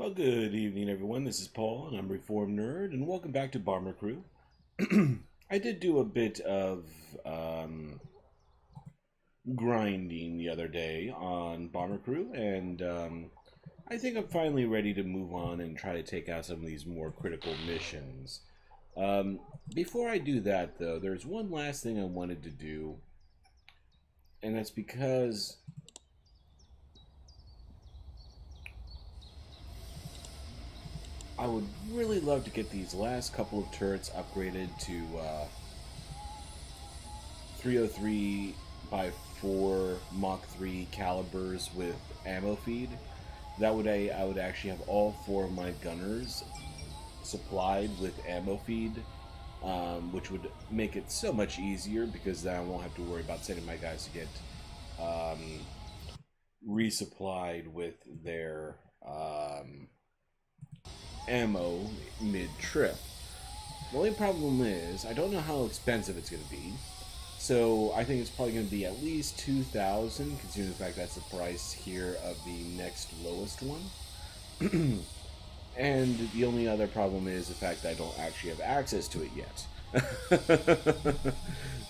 Well, good evening, everyone. This is Paul, and I'm Reformed Nerd, and welcome back to Bomber Crew. I did do a bit of grinding the other day on Bomber Crew, and I think I'm finally ready to move on and try to take out some of these more critical missions. Before I do that, though, there's one last thing I wanted to do, and that's because I would really love to get these last couple of turrets upgraded to 303 by 4 Mach 3 calibers with ammo feed. That way I would actually have all 4 of my gunners supplied with ammo feed, which would make it so much easier because then I won't have to worry about sending my guys to get resupplied with their ammo mid-trip. The only problem is I don't know how expensive it's going to be, so I think it's probably going to be at least 2,000, considering the fact that's the price here of the next lowest one. And the only other problem is the fact that I don't actually have access to it yet.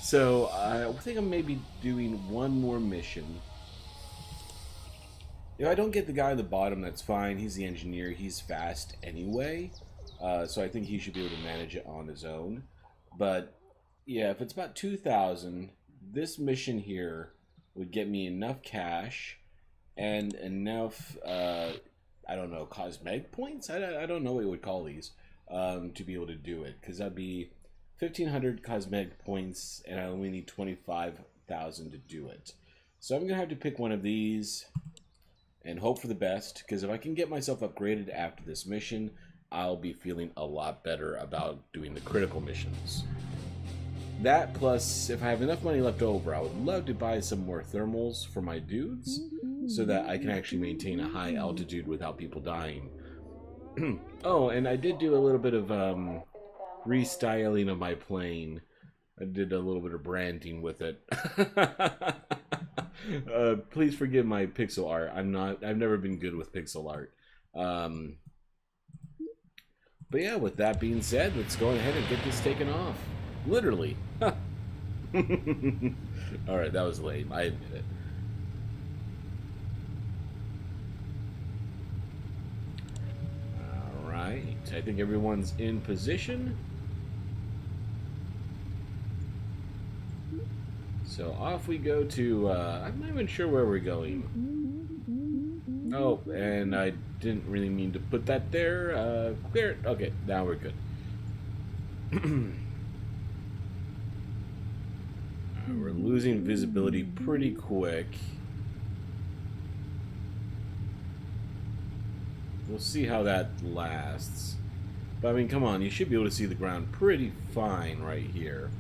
So I think I'm maybe doing one more mission. If I don't get the guy at the bottom, that's fine. He's the engineer. He's fast anyway. So I think he should be able to manage it on his own. But yeah, if it's about 2,000, this mission here would get me enough cash and enough, I don't know, cosmetic points? I don't know what you would call these, to be able to do it. Because that'd be 1,500 cosmetic points, and I only need 25,000 to do it. So I'm going to have to pick one of these and hope for the best, because if I can get myself upgraded after this mission, I'll be feeling a lot better about doing the critical missions. That plus, if I have enough money left over, I would love to buy some more thermals for my dudes, so that I can actually maintain a high altitude without people dying. Oh, and I did do a little bit of restyling of my plane. I did a little bit of branding with it. Please forgive my pixel art. I've never been good with pixel art. But yeah, with that being said, let's go ahead and get this taken off. Literally. Alright, that was lame. I admit it. Alright, I think everyone's in position. So off we go to, I'm not even sure where we're going. Oh, and I didn't really mean to put that there. Clear it. Okay, now we're good. We're losing visibility pretty quick. We'll see how that lasts. But I mean, come on, you should be able to see the ground pretty fine right here.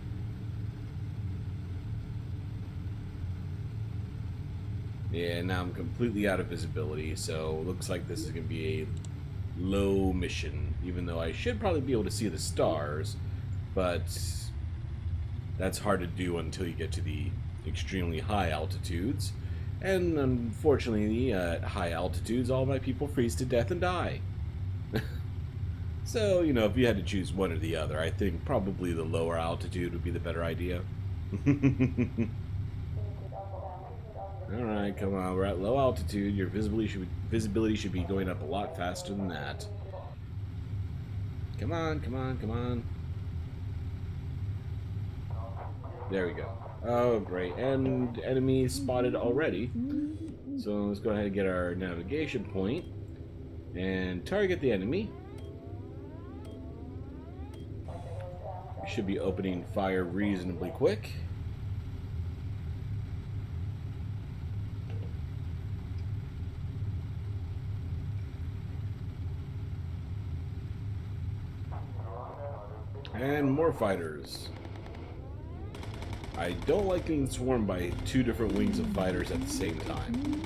Yeah, now I'm completely out of visibility, so it looks like this is going to be a low mission, even though I should probably be able to see the stars, but that's hard to do until you get to the extremely high altitudes, and unfortunately at high altitudes all my people freeze to death and die. So, you know, if you had to choose one or the other, I think probably the lower altitude would be the better idea. Alright, come on, we're at low altitude. Your visibility should be going up a lot faster than that. Come on, come on, come on. There we go. Oh, great. And enemy spotted already. So let's go ahead and get our navigation point and target the enemy. We should be opening fire reasonably quick. And more fighters. I don't like being swarmed by 2 different wings of fighters at the same time.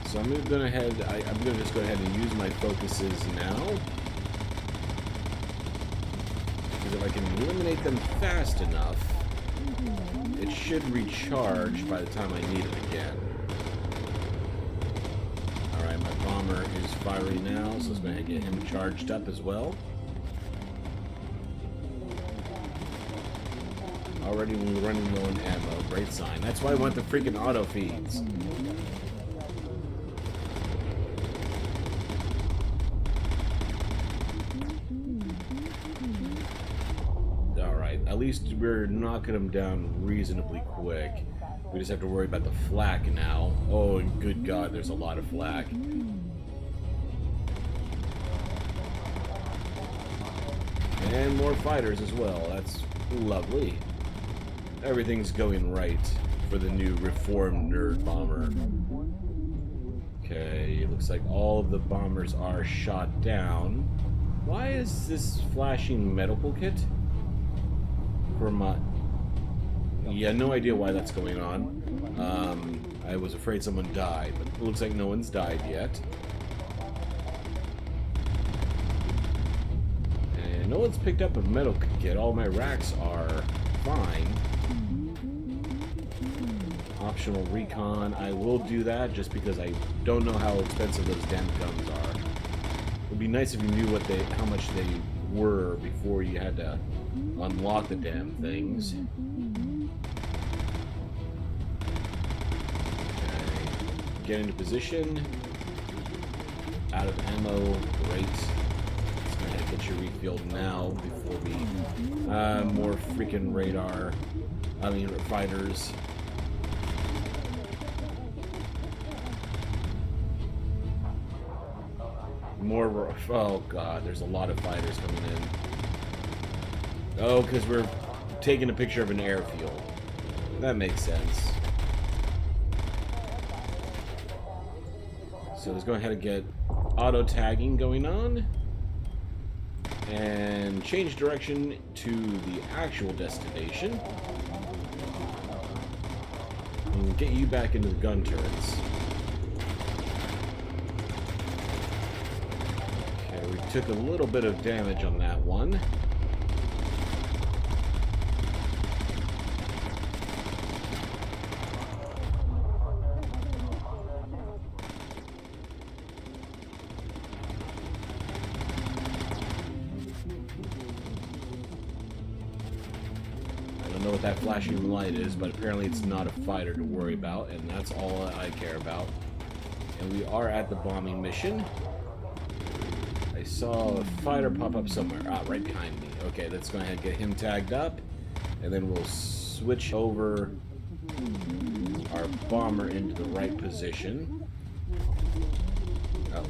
So I'm gonna just go ahead and use my focuses now. Because if I can eliminate them fast enough, it should recharge by the time I need it again. Alright, my bomber is firing now, so let's go ahead and get him charged up as well. Already we're running low on ammo. Great sign. That's why I want the freaking auto feeds. Alright, at least we're knocking them down reasonably quick. We just have to worry about the flak now. Oh, and good God, there's a lot of flak. And more fighters as well. That's lovely. Everything's going right for the new reformed nerd bomber. Okay, it looks like all of the bombers are shot down. Why is this flashing medical kit? For my... Yeah, no idea why that's going on. I was afraid someone died, but it looks like no one's died yet. And no one's picked up a medical kit. All my racks are fine. Optional recon. I will do that just because I don't know how expensive those damn guns are. It would be nice if you knew what how much they were before you had to unlock the damn things. Okay. Get into position. Out of ammo. Great. Let's go ahead and get your refilled now before we... more freaking radar. I mean, fighters. More... Oh, God. There's a lot of fighters coming in. Oh, because we're taking a picture of an airfield. That makes sense. So let's go ahead and get auto tagging going on. And change direction to the actual destination. And get you back into the gun turrets. Okay, we took a little bit of damage on that one. Know what that flashing light is, but apparently it's not a fighter to worry about, and that's all I care about. And we are at the bombing mission. I saw a fighter pop up somewhere. Ah, right behind me. Okay, let's go ahead and get him tagged up, and then we'll switch over our bomber into the right position. Oh.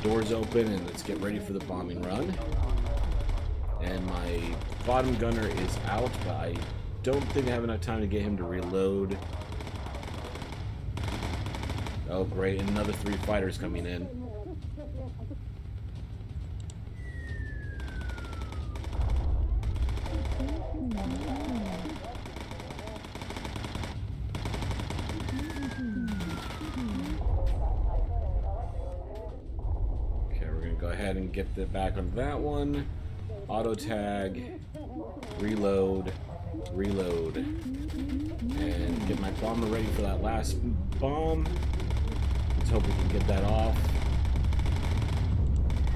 Doors open, and let's get ready for the bombing run. And my bottom gunner is out, but I don't think I have enough time to get him to reload. Oh, great. Another 3 fighters coming in. Okay, we're going to go ahead and get back on that one. Auto tag, reload, reload, and get my bomber ready for that last bomb. Let's hope we can get that off.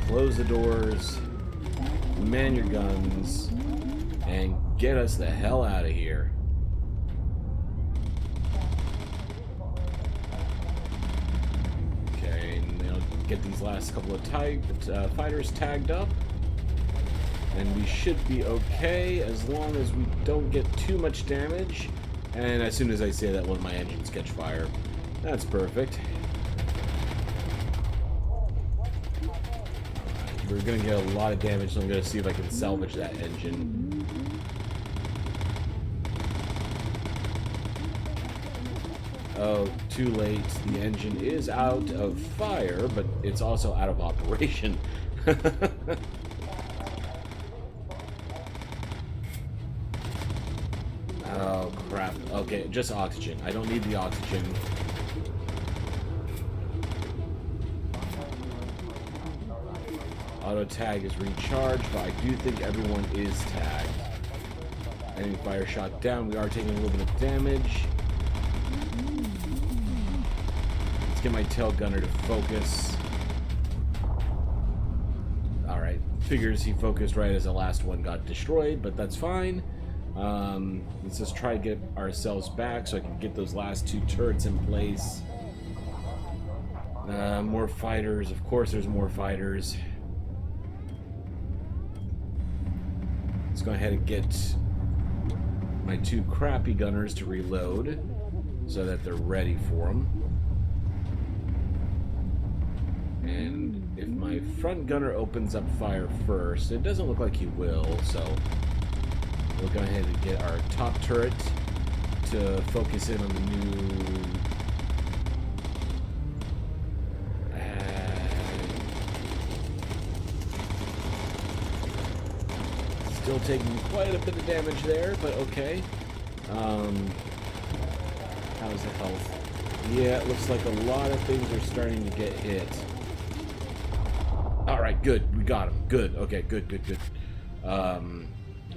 Close the doors, man your guns, and get us the hell out of here. Okay, now get these last couple of fighters tagged up. And we should be okay as long as we don't get too much damage. And as soon as I say that, one of my engines catch fire. That's perfect. Alright, we're going to get a lot of damage, so I'm going to see if I can salvage that engine. Oh, too late. The engine is out of fire, but it's also out of operation. Oh, crap. Okay, just oxygen. I don't need the oxygen. Auto tag is recharged, but I do think everyone is tagged. Enemy fire shot down. We are taking a little bit of damage. get my tail gunner to focus. Alright, figures he focused right as the last one got destroyed, but that's fine. Let's just try to get ourselves back so I can get those last 2 turrets in place. More fighters. Of course there's more fighters. Let's go ahead and get my 2 crappy gunners to reload so that they're ready for them. And if my front gunner opens up fire first, it doesn't look like he will, so we'll go ahead and get our top turret to focus in on the new... Still taking quite a bit of damage there, but okay. How's the health? Yeah, it looks like a lot of things are starting to get hit. Alright, good. We got him. Good. Okay, good.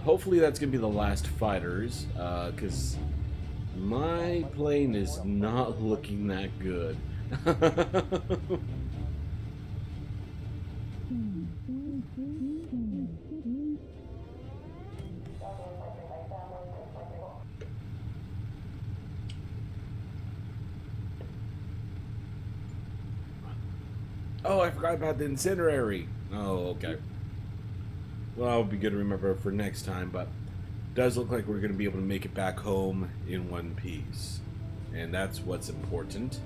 Hopefully that's going to be the last fighters, because my plane is not looking that good. Oh, I forgot about the incendiary. Oh, okay. Well, it'll be good to remember for next time, but it does look like we're going to be able to make it back home in one piece. And that's what's important.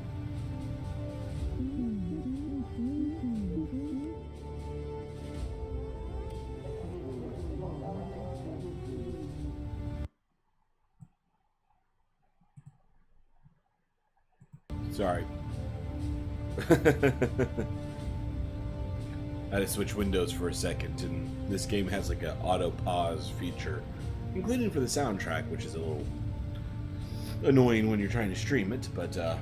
Sorry. I had to switch windows for a second, and this game has like an auto pause feature, including for the soundtrack, which is a little annoying when you're trying to stream it, but so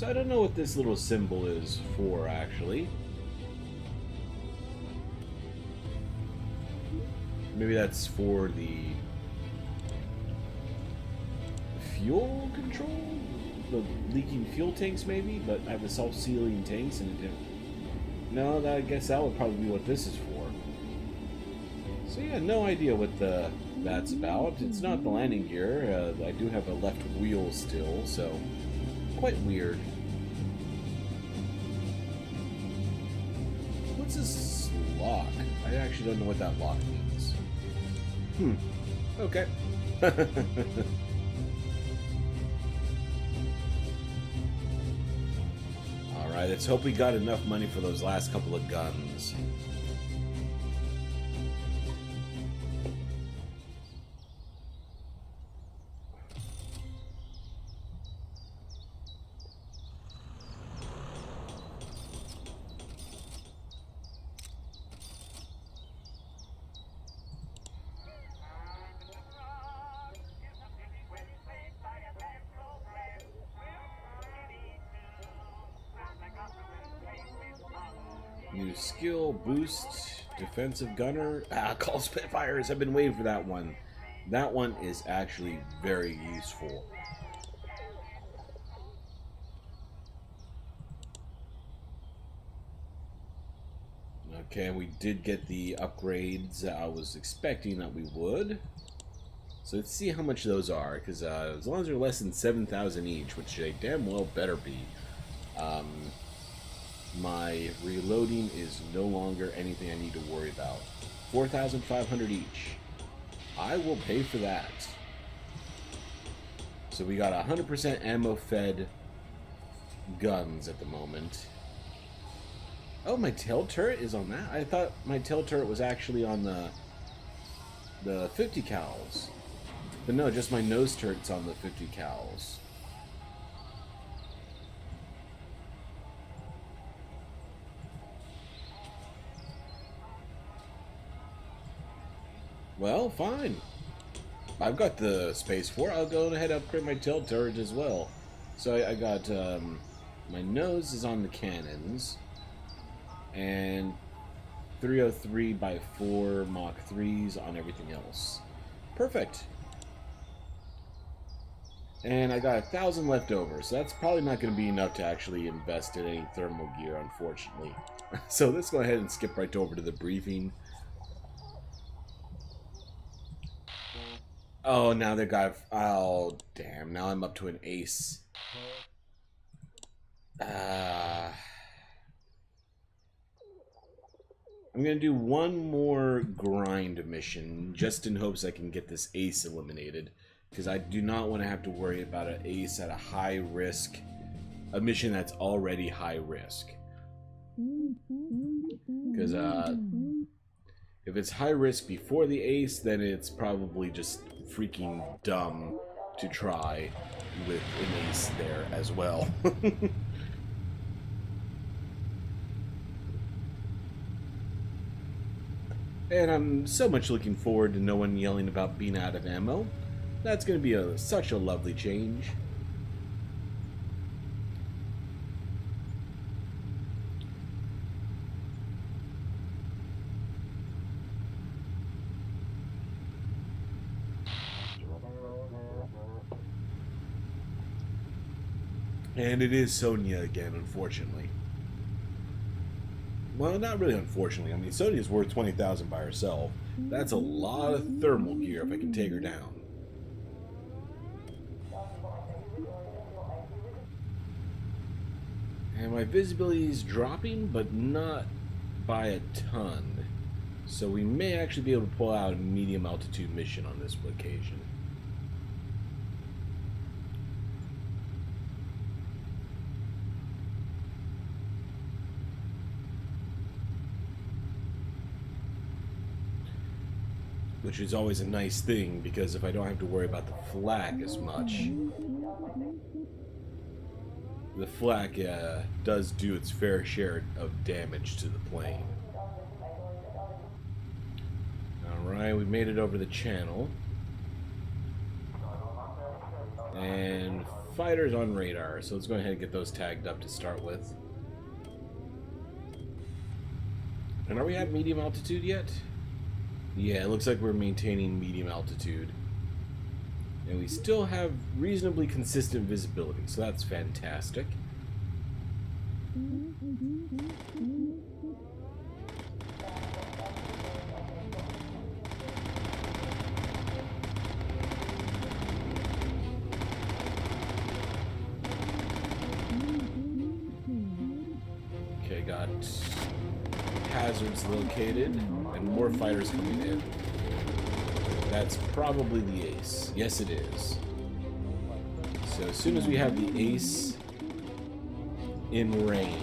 I don't know what this little symbol is for, actually. Maybe that's for the fuel control? The leaking fuel tanks, maybe? But I have the self-sealing tanks and it didn't... No, I guess that would probably be what this is for. So yeah, no idea what that's about. It's not the landing gear. I do have a left wheel still, so... quite weird. What's this lock? I actually don't know what that lock means. Okay. Alright, let's hope we got enough money for those last couple of guns. New skill, boost, defensive gunner. Call Spitfires. I've been waiting for that one. That one is actually very useful. Okay, we did get the upgrades that I was expecting that we would. So let's see how much those are, because as long as they're less than 7,000 each, which they damn well better be, my reloading is no longer anything I need to worry about. 4,500 each. I will pay for that. So we got 100% ammo-fed guns at the moment. Oh, my tail turret is on that? I thought my tail turret was actually on the 50 cals. But no, just my nose turret's on the 50 cals. Well, fine. I've got the space for it. I'll go ahead and upgrade my tail turret as well. So I got my nose is on the cannons, and 303x4 Mach 3s on everything else. Perfect. And I got 1,000 left over, so that's probably not going to be enough to actually invest in any thermal gear, unfortunately. So let's go ahead and skip right over to the briefing. Oh, now they got... Oh, damn. Now I'm up to an ace. I'm going to do one more grind mission, just in hopes I can get this ace eliminated. Because I do not want to have to worry about an ace at a high risk, a mission that's already high risk. Because if it's high risk before the ace, then it's probably just freaking dumb to try with an ace there as well. And I'm so much looking forward to no one yelling about being out of ammo. That's going to be such a lovely change. And it is Sonya again, unfortunately. Well, not really unfortunately. I mean, Sonya's worth 20,000 by herself. That's a lot of thermal gear if I can take her down. And my visibility is dropping, but not by a ton. So we may actually be able to pull out a medium altitude mission on this occasion. Which is always a nice thing, because if I don't have to worry about the flak as much, the flak does do its fair share of damage to the plane. Alright, we made it over the channel. And fighters on radar, so let's go ahead and get those tagged up to start with. And are we at medium altitude yet? Yeah, it looks like we're maintaining medium altitude. And we still have reasonably consistent visibility, so that's fantastic. Okay, got hazards located. And more fighters coming in. That's probably the ace. Yes, it is. So as soon as we have the ace in range,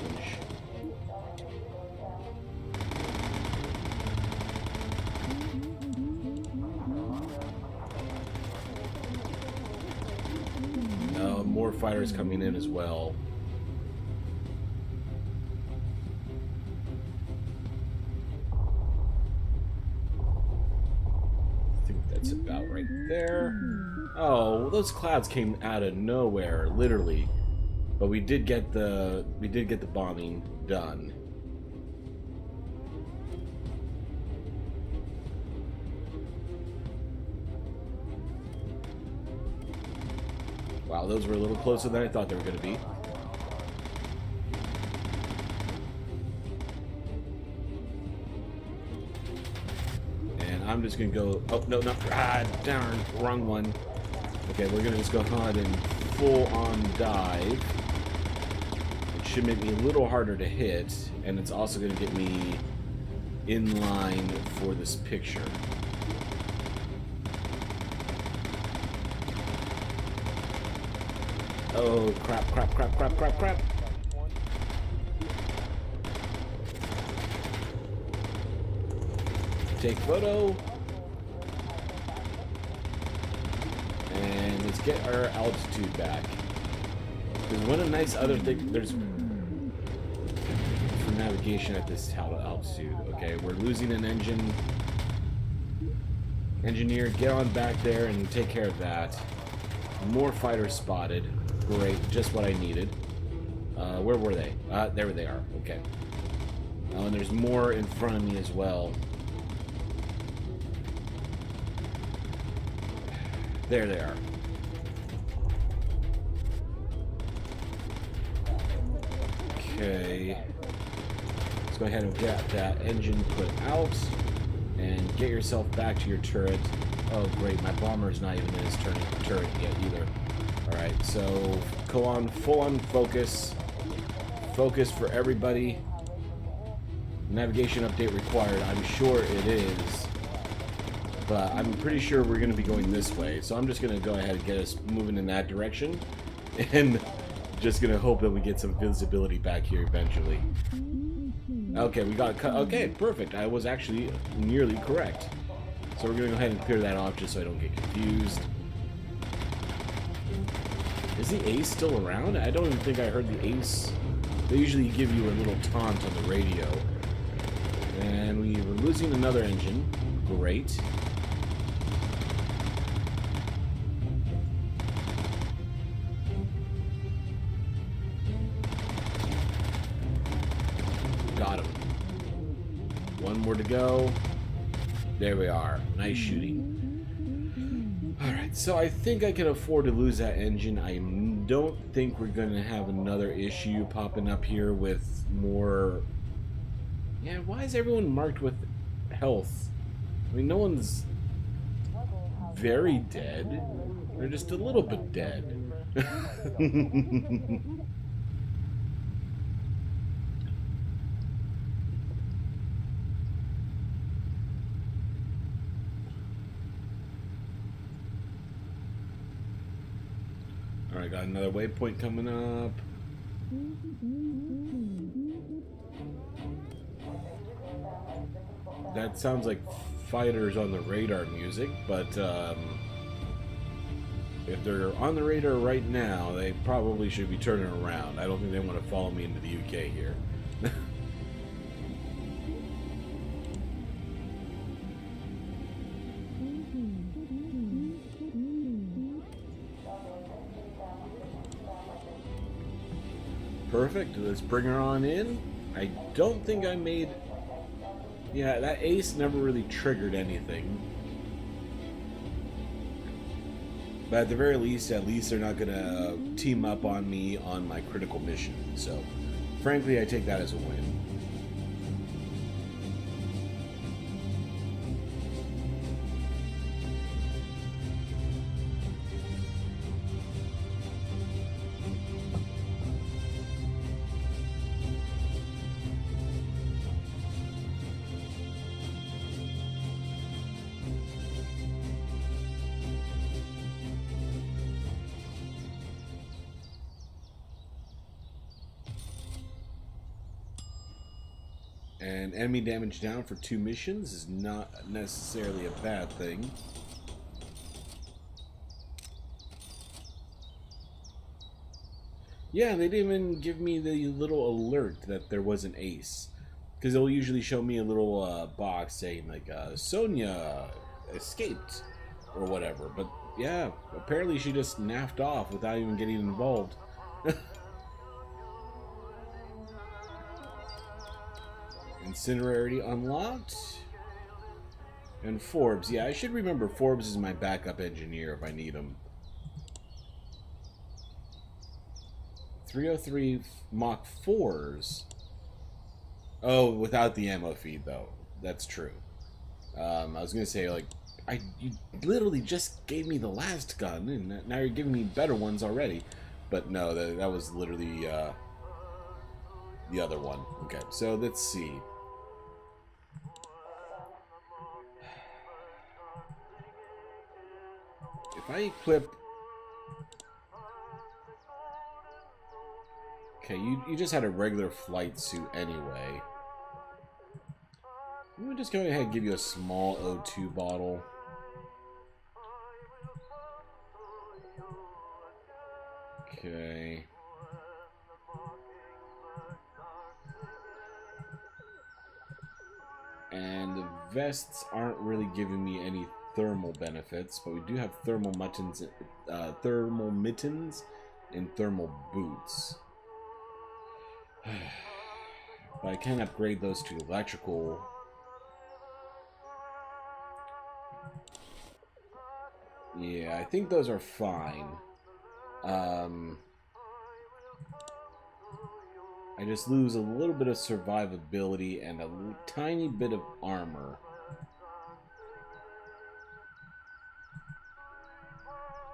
more fighters coming in as well. That's about right there. Oh, those clouds came out of nowhere, literally. But we did get the bombing done. Wow, those were a little closer than I thought they were going to be. I'm just gonna go. Oh no, no! Ah, darn, wrong one. Okay, we're gonna just go ahead and full-on dive. It should make me a little harder to hit, and it's also gonna get me in line for this picture. Oh crap! Crap! Crap! Crap! Crap! Crap! Take photo. And let's get our altitude back. There's one of the nice other things. There's for navigation at this altitude. Okay, we're losing an engine. Engineer, get on back there and take care of that. More fighters spotted. Great, just what I needed. Where were they? There they are. Okay. Oh, and there's more in front of me as well. There they are. Okay. Let's go ahead and get that engine put out. And get yourself back to your turret. Oh, great. My bomber's not even in his turret yet either. Alright, so go on full-on focus. Focus for everybody. Navigation update required. I'm sure it is. But I'm pretty sure we're going to be going this way. So I'm just going to go ahead and get us moving in that direction. And just going to hope that we get some visibility back here eventually. Okay, we got cut. Okay, perfect. I was actually nearly correct. So we're going to go ahead and clear that off just so I don't get confused. Is the ace still around? I don't even think I heard the ace. They usually give you a little taunt on the radio. And we were losing another engine. Great. Got him. One more to go. There we are. Nice shooting. Alright, so I think I can afford to lose that engine. I don't think we're going to have another issue popping up here with more... Yeah, why is everyone marked with health? I mean, no one's very dead. They're just a little bit dead. Alright, got another waypoint coming up. That sounds like fighters on the radar music, but if they're on the radar right now, they probably should be turning around. I don't think they want to follow me into the UK here. Perfect, let's bring her on in. I don't think I made... Yeah, that ace never really triggered anything. But at the very least, they're not going to team up on me on my critical mission. So, frankly, I take that as a win. And enemy damage down for 2 missions is not necessarily a bad thing. Yeah, they didn't even give me the little alert that there was an ace. Because they'll usually show me a little box saying, like, Sonia escaped, or whatever. But, yeah, apparently she just naffed off without even getting involved. Incinerarity unlocked. And Forbes. Yeah, I should remember Forbes is my backup engineer if I need him. 303 Mach 4s. Oh, without the ammo feed, though. That's true. I was going to say, like, you literally just gave me the last gun, and now you're giving me better ones already. But no, that was literally the other one. Okay, so let's see. If I equip... Okay, you just had a regular flight suit anyway. Let me just go ahead and give you a small O2 bottle. Okay. And the vests aren't really giving me any thermal benefits, but we do have thermal mittens in thermal boots. But I can upgrade those to electrical. Yeah, I think those are fine. I just lose a little bit of survivability and a tiny bit of armor.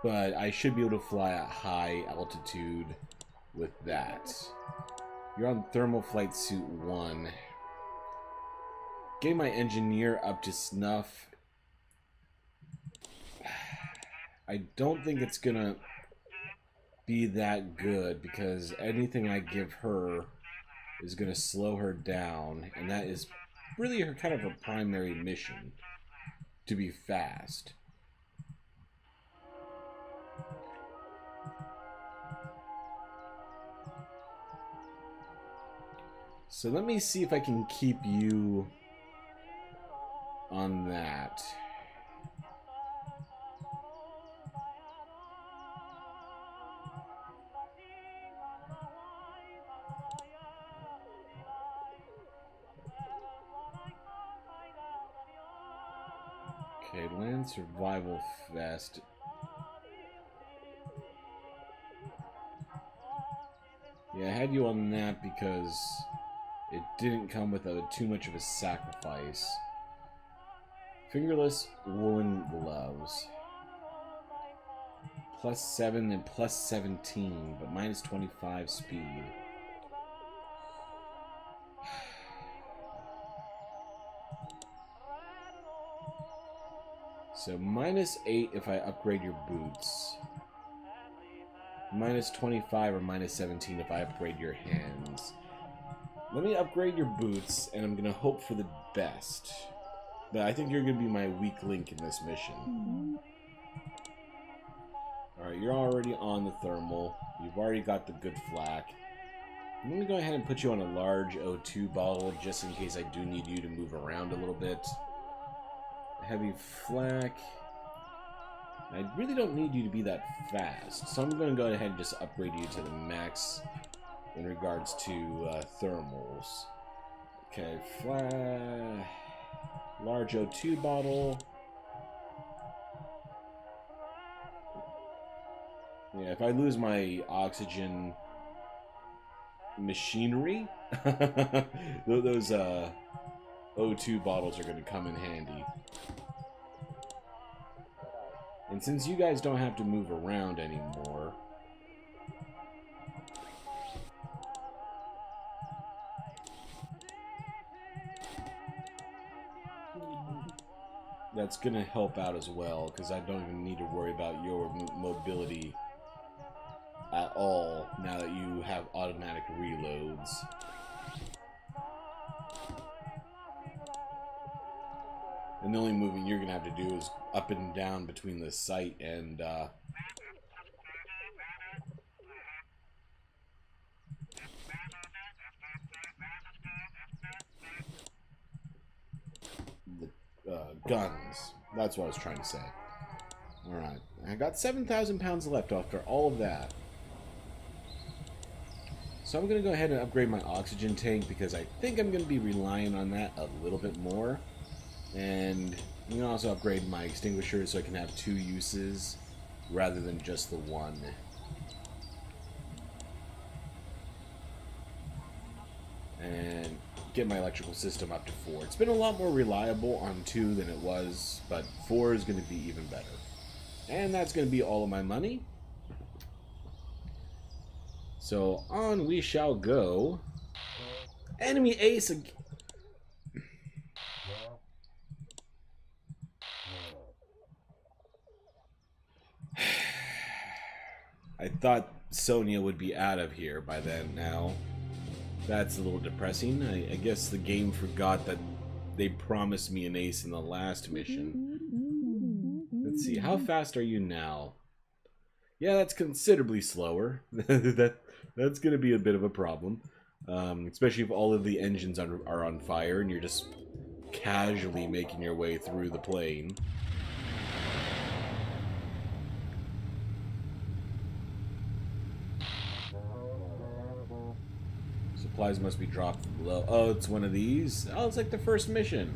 But I should be able to fly at high altitude with that. You're on Thermal Flight Suit 1. Getting my engineer up to snuff. I don't think it's gonna be that good because anything I give her is gonna slow her down, and that is really her kind of her primary mission, to be fast. So let me see if I can keep you on that. Okay, land survival vest. Yeah, I had you on that because it didn't come with too much of a sacrifice. Fingerless woolen gloves. +7 and +17, but -25 speed. So -8 if I upgrade your boots. -25 or -17 if I upgrade your hands. Let me upgrade your boots, and I'm going to hope for the best. But I think you're going to be my weak link in this mission. Alright, you're already on the thermal. You've already got the good flak. I'm going to go ahead and put you on a large O2 bottle, just in case I do need you to move around a little bit. Heavy flak. I really don't need you to be that fast, so I'm going to go ahead and just upgrade you to the max in regards to thermals. Okay, large O2 bottle. Yeah, if I lose my oxygen machinery, those O2 bottles are going to come in handy. And since you guys don't have to move around anymore, that's going to help out as well, because I don't even need to worry about your mobility at all now that you have automatic reloads. And the only moving you're going to have to do is up and down between the site and the guns. That's what I was trying to say. Alright, I got 7,000 pounds left after all of that. So I'm going to go ahead and upgrade my oxygen tank because I think I'm going to be relying on that a little bit more. And I'm going to also upgrade my extinguisher so I can have 2 uses rather than just the one. And get my electrical system up to 4. It's been a lot more reliable on 2 than it was, but 4 is going to be even better. And that's going to be all of my money. So on we shall go. Enemy ace again. I thought Sonia would be out of here by then now. That's a little depressing. I guess the game forgot that they promised me an ace in the last mission. Let's see, how fast are you now? Yeah, that's considerably slower. That's going to be a bit of a problem. Especially if all of the engines are on fire and you're just casually making your way through the plane. supplies must be dropped below. Oh, it's one of these? Oh, it's like the first mission.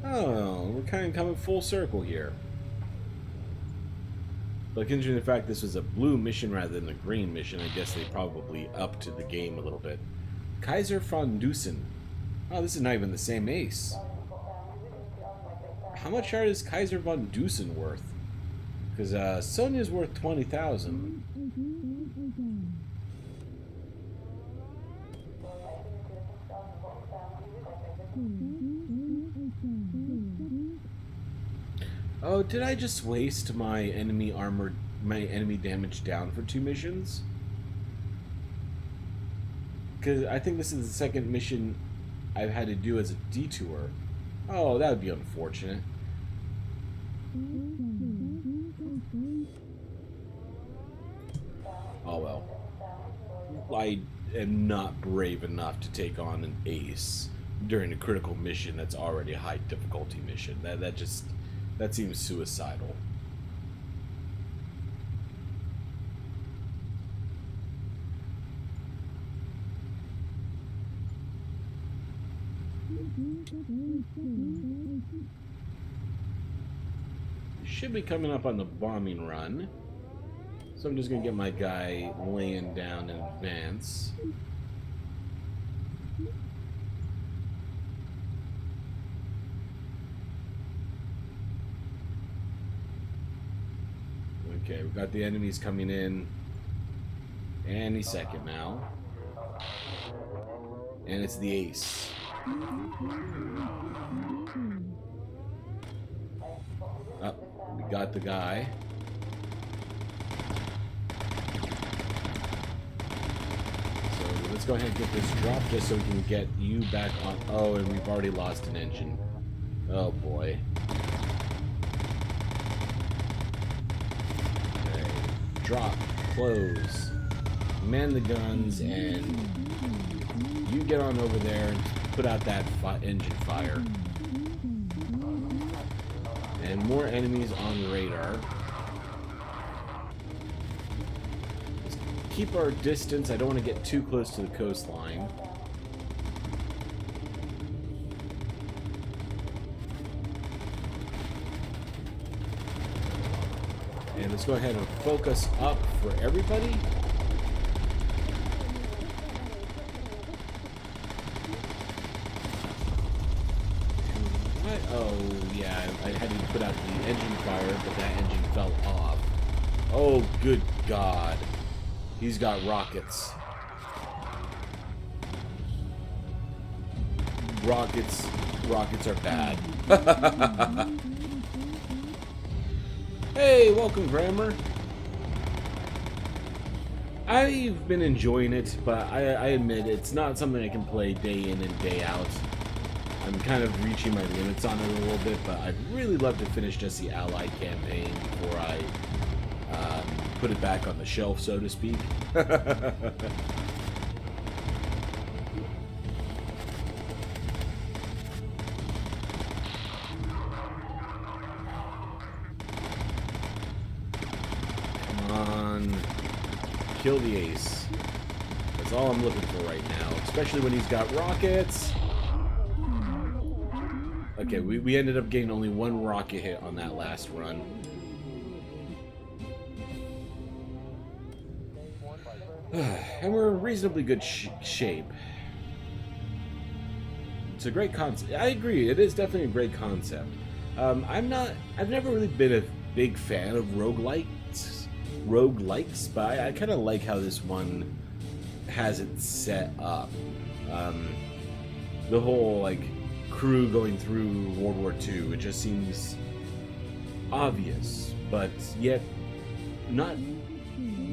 Oh, we're kind of coming full circle here. But considering the fact this was a blue mission rather than a green mission, I guess they probably upped the game a little bit. Kaiser von Dusen. Oh, this is not even the same ace. How much is Kaiser von Dusen worth? Because Sonya's worth 20,000. Oh, did I just waste my enemy armor, my enemy damage down for 2 missions? Because I think this is the second mission I've had to do as a detour. Oh, that would be unfortunate. Oh well. I am not brave enough to take on an ace during a critical mission that's already a high difficulty mission. That seems suicidal. Should be coming up on the bombing run. So I'm just going to get my guy laying down in advance. Okay, we've got the enemies coming in any second now. And it's the ace. Oh, we got the guy. So let's go ahead and get this drop just so we can get you back on. Oh, and we've already lost an engine. Oh boy. Okay. Drop, close, man the guns, and you get on over there and put out that engine fire. And more enemies on the radar. Let's keep our distance. I don't want to get too close to the coastline. And let's go ahead and focus up for everybody. What? Oh, yeah, I had to put out the engine fire, but that engine fell off. Oh, good God. He's got rockets. Rockets are bad. Hey, welcome, Grammar. I've been enjoying it, but I admit it's not something I can play day in and day out. I'm kind of reaching my limits on it a little bit, but I'd really love to finish just the Allied campaign before I put it back on the shelf, so to speak. Kill the ace. That's all I'm looking for right now, especially when he's got rockets. Okay, we ended up getting only 1 rocket hit on that last run. And we're in reasonably good shape. It's a great concept. I agree, it is definitely a great concept. I've never really been a big fan of roguelikes, but I kind of like how this one has it set up. The whole, like, crew going through World War II, it just seems obvious, but yet not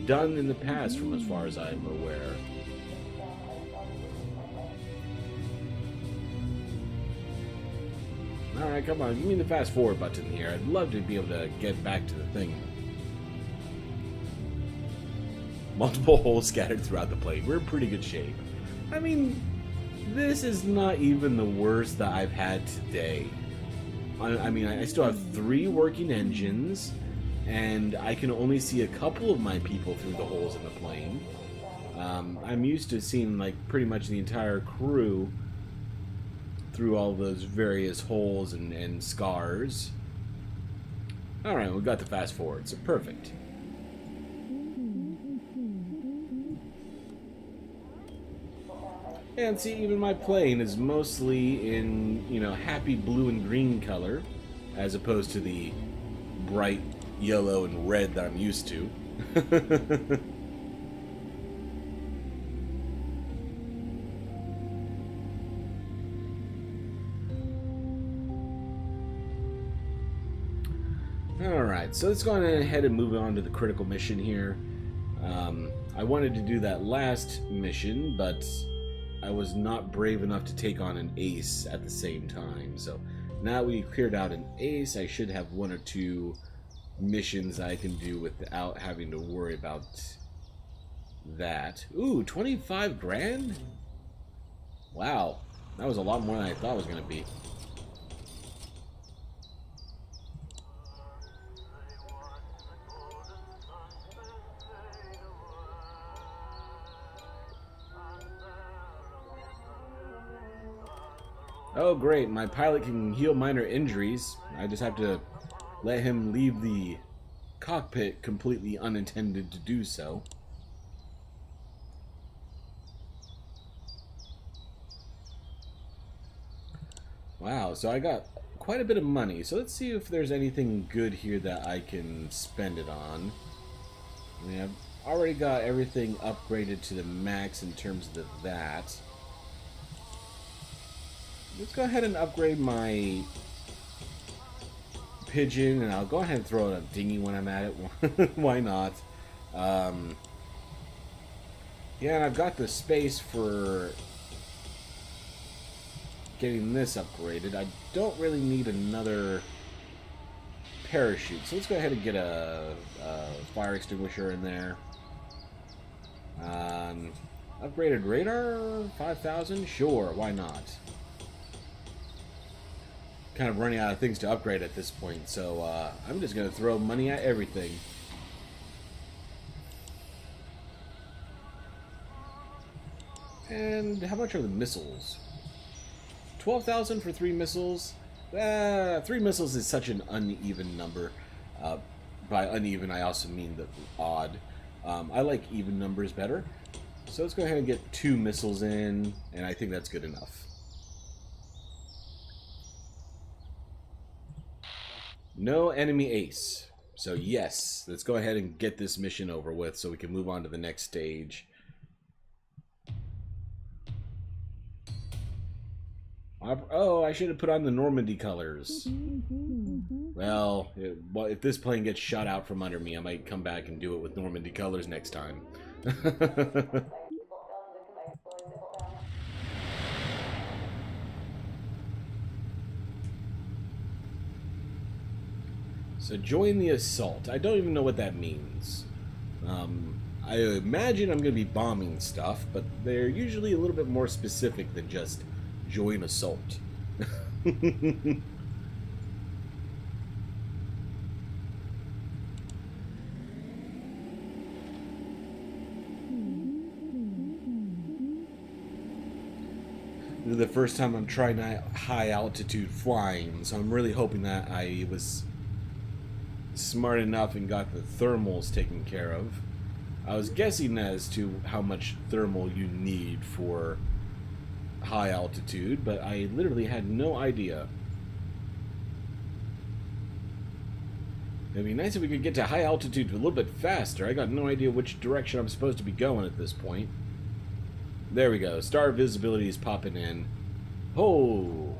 done in the past from as far as I'm aware. Alright, come on, give me the fast forward button here. I'd love to be able to get back to the thing. Multiple holes scattered throughout the plane. We're in pretty good shape. I mean, this is not even the worst that I've had today. I mean, I still have 3 working engines, and I can only see a couple of my people through the holes in the plane. I'm used to seeing like pretty much the entire crew through all those various holes and scars. Alright, we got the fast forward, so perfect. And see, even my plane is mostly in, you know, happy blue and green color, as opposed to the bright yellow and red that I'm used to. Alright, so let's go ahead and move on to the critical mission here. I wanted to do that last mission, but I was not brave enough to take on an ace at the same time. So now we cleared out an ace, I should have one or two missions I can do without having to worry about that. Ooh, 25 grand? Wow, that was a lot more than I thought it was going to be. Oh great, my pilot can heal minor injuries. I just have to let him leave the cockpit completely unintended to do so. Wow, so I got quite a bit of money. So let's see if there's anything good here that I can spend it on. I mean, I've already got everything upgraded to the max in terms of that. Let's go ahead and upgrade my pigeon, and I'll go ahead and throw in a dinghy when I'm at it. Why not? Yeah, and I've got the space for getting this upgraded. I don't really need another parachute, so let's go ahead and get a fire extinguisher in there. Upgraded radar, 5,000? Sure, why not? Kind of running out of things to upgrade at this point, so I'm just going to throw money at everything. And how much are the missiles? 12,000 for 3 missiles? 3 missiles is such an uneven number. By uneven, I also mean the odd. I like even numbers better. So let's go ahead and get 2 missiles in, and I think that's good enough. No enemy ace. So yes, let's go ahead and get this mission over with so we can move on to the next stage. Oh, I should have put on the Normandy colors. Well, if this plane gets shot out from under me, I might come back and do it with Normandy colors next time. So join the assault. I don't even know what that means. I imagine I'm going to be bombing stuff, but they're usually a little bit more specific than just join assault. This is the first time I'm trying high altitude flying, so I'm really hoping that I was smart enough and got the thermals taken care of. I was guessing as to how much thermal you need for high altitude, but I literally had no idea. It'd be nice if we could get to high altitude a little bit faster. I got no idea which direction I'm supposed to be going at this point. There we go. Star visibility is popping in. Oh!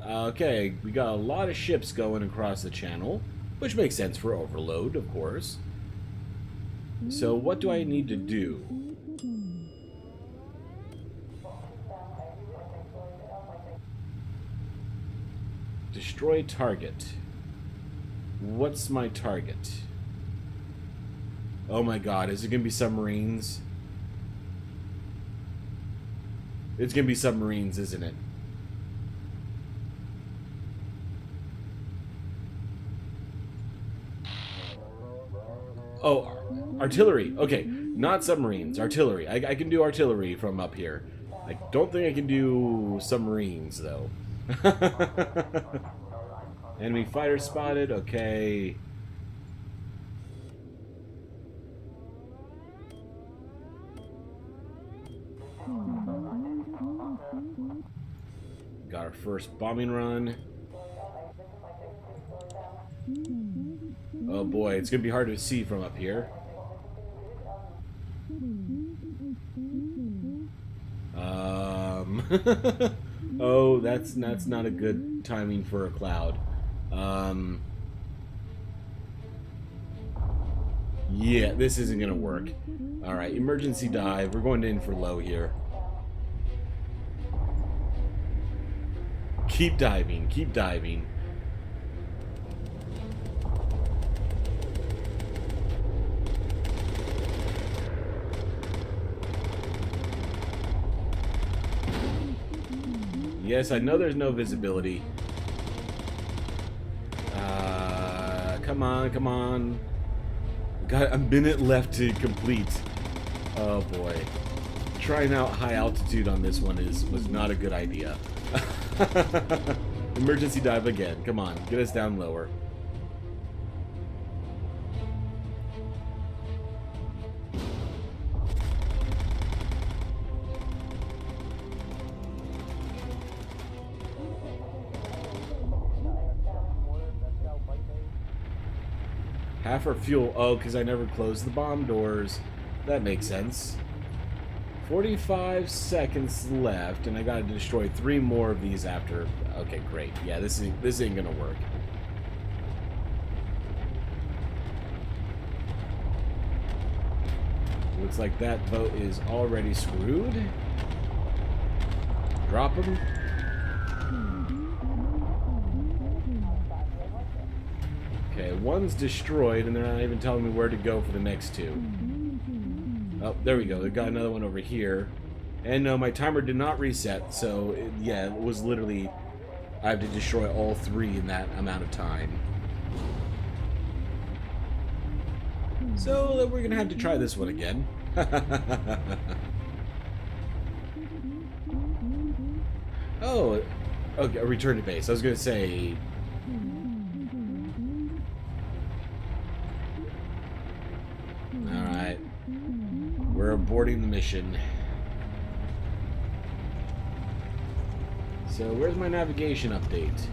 Okay, we got a lot of ships going across the channel, which makes sense for Overlord, of course. So what do I need to do? Destroy target. What's my target? Oh my god, is it going to be submarines? It's going to be submarines, isn't it? Oh, artillery. Okay, Not submarines, artillery. I can do artillery from up here. I don't think I can do submarines, though. Enemy fighter spotted, okay. Got our first bombing run. Oh boy, it's gonna be hard to see from up here. Oh, that's not a good timing for a cloud. Yeah, this isn't gonna work. Alright, emergency dive. We're going in for low here. Keep diving, keep diving. Yes, I know there's no visibility. Come on, come on. Got a minute left to complete. Oh boy. Trying out high altitude on this one was not a good idea. Emergency dive again. Come on, get us down lower. Half our fuel. Oh, because I never closed the bomb doors. That makes sense. 45 seconds left, and I gotta destroy 3 more of these after. Okay, great. Yeah, this ain't gonna work. Looks like that boat is already screwed. Drop him. Okay, one's destroyed, and they're not even telling me where to go for the next 2. Oh, there we go. They got another one over here. And no, my timer did not reset, so yeah, it was literally... I have to destroy all 3 in that amount of time. So we're gonna have to try this one again. Oh, okay, return to base. I was gonna say... Alright. We're aborting the mission. So, where's my navigation update?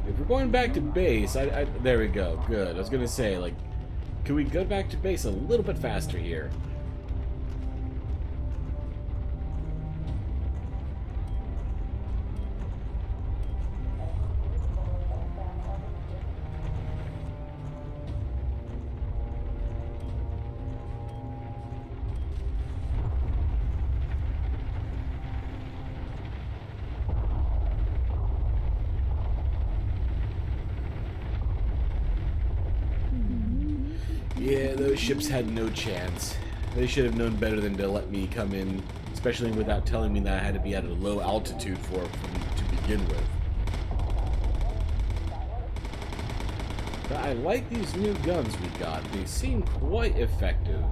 If we're going back to base, there we go. Good. I was gonna say, like, can we go back to base a little bit faster here? Yeah, those ships had no chance. They should have known better than to let me come in, especially without telling me that I had to be at a low altitude to begin with. But I like these new guns we got. They seem quite effective.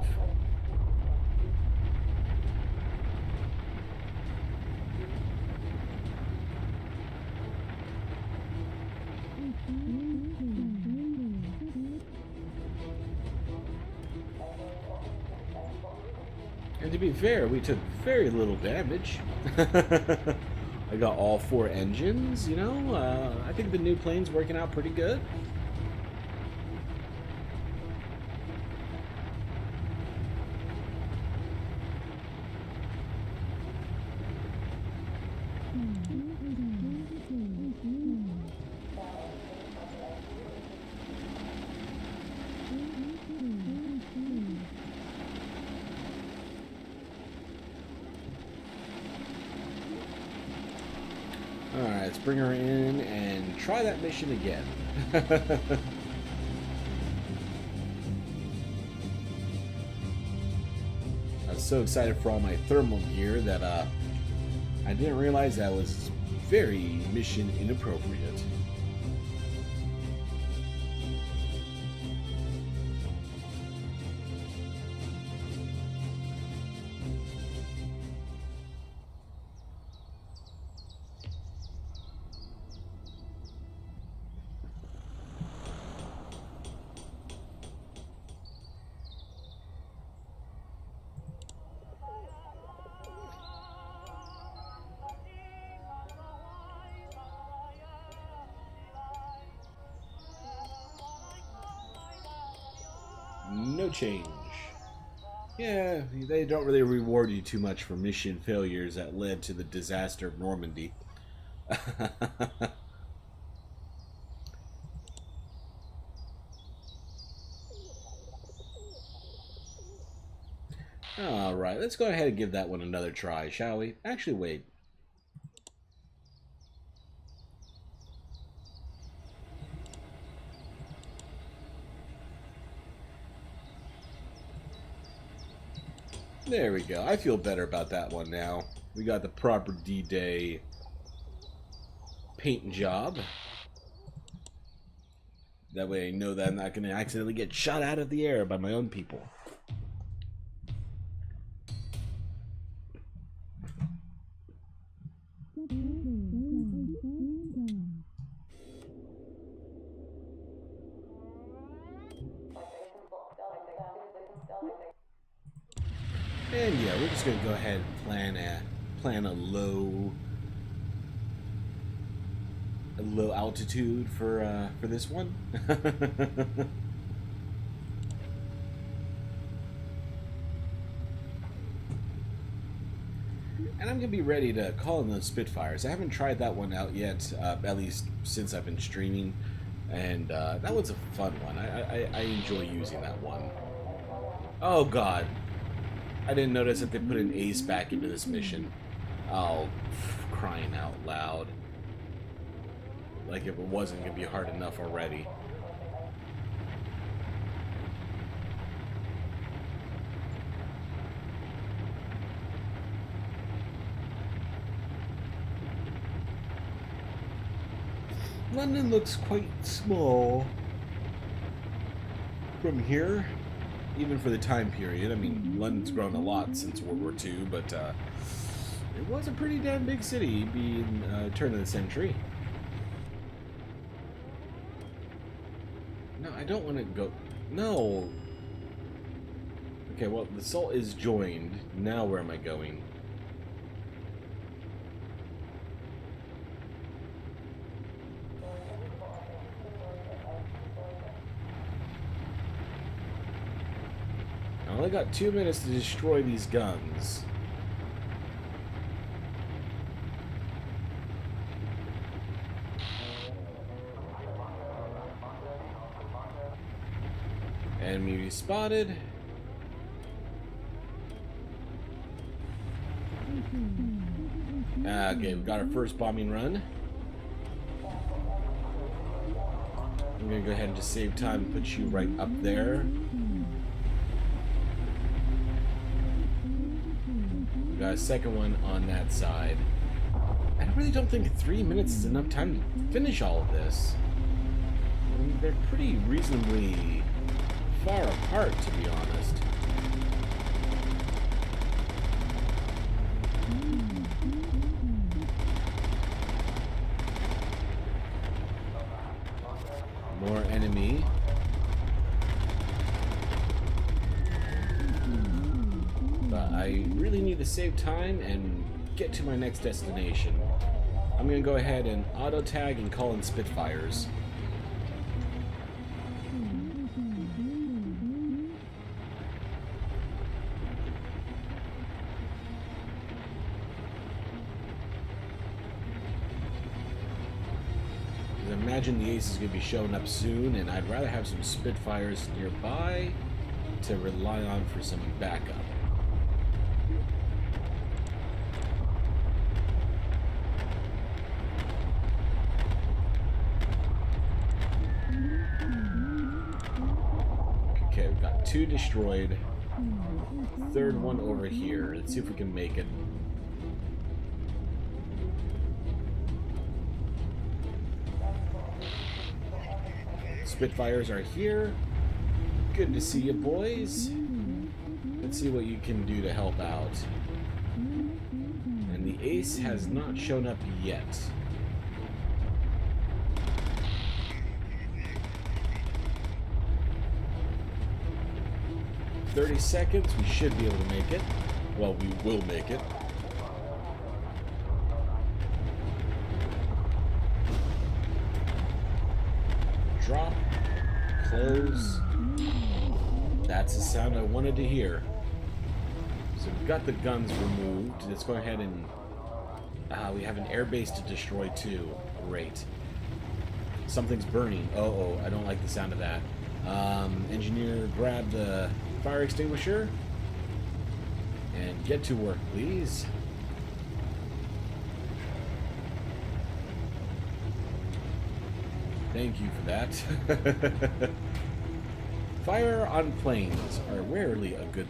And to be fair, we took very little damage. I got all 4 engines, you know? I think the new plane's working out pretty good. Alright, let's bring her in and try that mission again. I was so excited for all my thermal gear that I didn't realize that was very mission inappropriate. change. Yeah, they don't really reward you too much for mission failures that led to the disaster of Normandy. Alright, let's go ahead and give that one another try, shall we? Actually, wait. There we go. I feel better about that one now. We got the proper D-Day paint job. That way I know that I'm not going to accidentally get shot out of the air by my own people. And yeah, we're just gonna go ahead and plan a low altitude for this one. And I'm gonna be ready to call in those Spitfires. I haven't tried that one out yet, at least since I've been streaming, and that was a fun one. I enjoy using that one. Oh God. I didn't notice that they put an ace back into this mission. Oh, crying out loud. Like if it wasn't going to be hard enough already. London looks quite small from here. Even for the time period. I mean, London's grown a lot since World War II, but it was a pretty damn big city being turn of the century. No, I don't want to go. No. Okay, well, the Salt is joined. Now where am I going? I only got 2 minutes to destroy these guns. Enemy spotted. Okay, we got our first bombing run. I'm gonna go ahead and just save time and put you right up there. Got a second one on that side. I really don't think 3 minutes is enough time to finish all of this. I mean, they're pretty reasonably far apart, to be honest. More enemy. I really need to save time and get to my next destination. I'm going to go ahead and auto tag and call in Spitfires. I imagine the ace is going to be showing up soon, and I'd rather have some Spitfires nearby to rely on for some backup. Okay, we've got 2 destroyed. Third one over here. Let's see if we can make it. Spitfires are here. Good to see you, boys. Let's see what you can do to help out. And the ace has not shown up yet. 30 seconds, we should be able to make it. Well, we will make it. Drop, close. That's the sound I wanted to hear. So we've got the guns removed. Let's go ahead and... we have an airbase to destroy too. Great. Something's burning. Uh-oh, I don't like the sound of that. Engineer, grab the fire extinguisher. And get to work, please. Thank you for that. Fire on planes are rarely a good...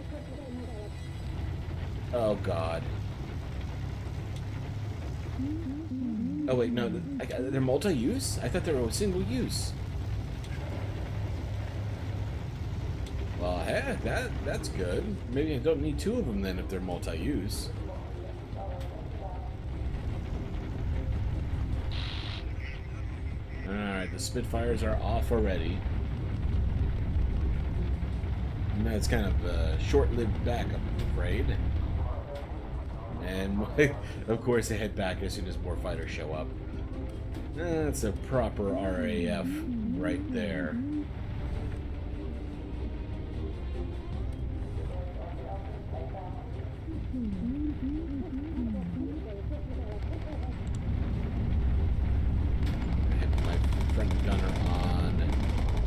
Oh, God. Oh, wait, no. They're multi-use? I thought they were single-use. Well, heck, that's good. Maybe I don't need two of them then if they're multi-use. Alright, the Spitfires are off already. And that's kind of a short-lived backup, I'm afraid. And, of course, they head back as soon as more fighters show up. That's a proper RAF right there.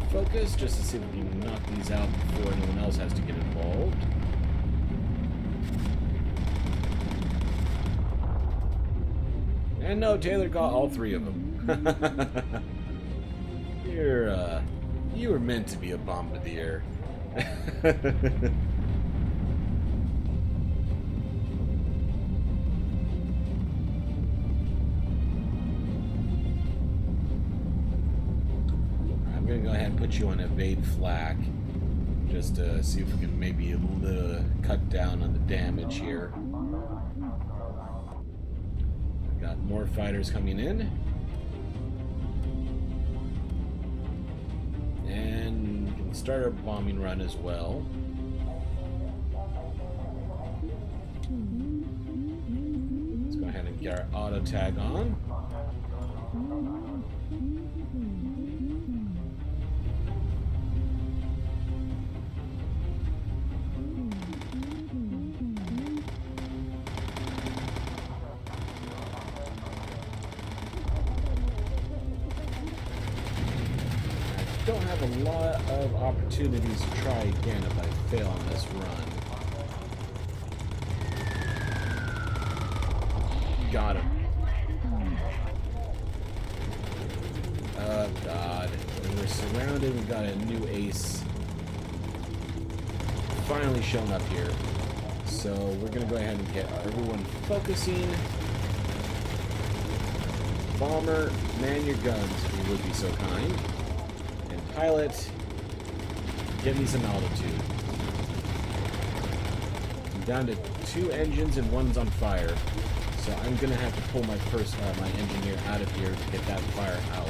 Focus just to see if we can knock these out before anyone else has to get involved. And no, Taylor got all three of them. You were meant to be a bombardier. I'm gonna go ahead and put you on evade flak, just to see if we can maybe cut down on the damage here. Got more fighters coming in, and we can start our bombing run as well. Let's go ahead and get our auto tag on. Don't have a lot of opportunities to try again if I fail on this run. Got him. Oh God. And we're surrounded, we've got a new ace finally shown up here. So we're gonna go ahead and get everyone focusing. Bomber, man your guns if you would be so kind. Pilot, get me some altitude. I'm down to 2 engines and one's on fire, so I'm gonna have to pull my my engineer out of here to get that fire out.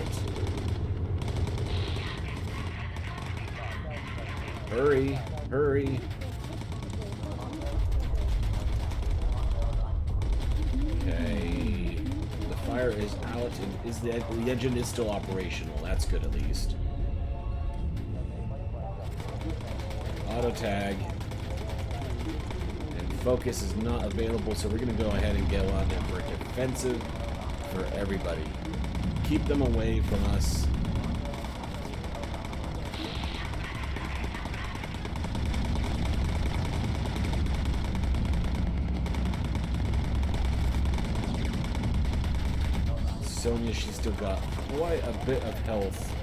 Hurry, hurry! Okay, the fire is out, and the engine is still operational. That's good at least. Auto tag, and focus is not available, so we're going to go ahead and go on there for a defensive for everybody. Keep them away from us. Sonya, she's still got quite a bit of health.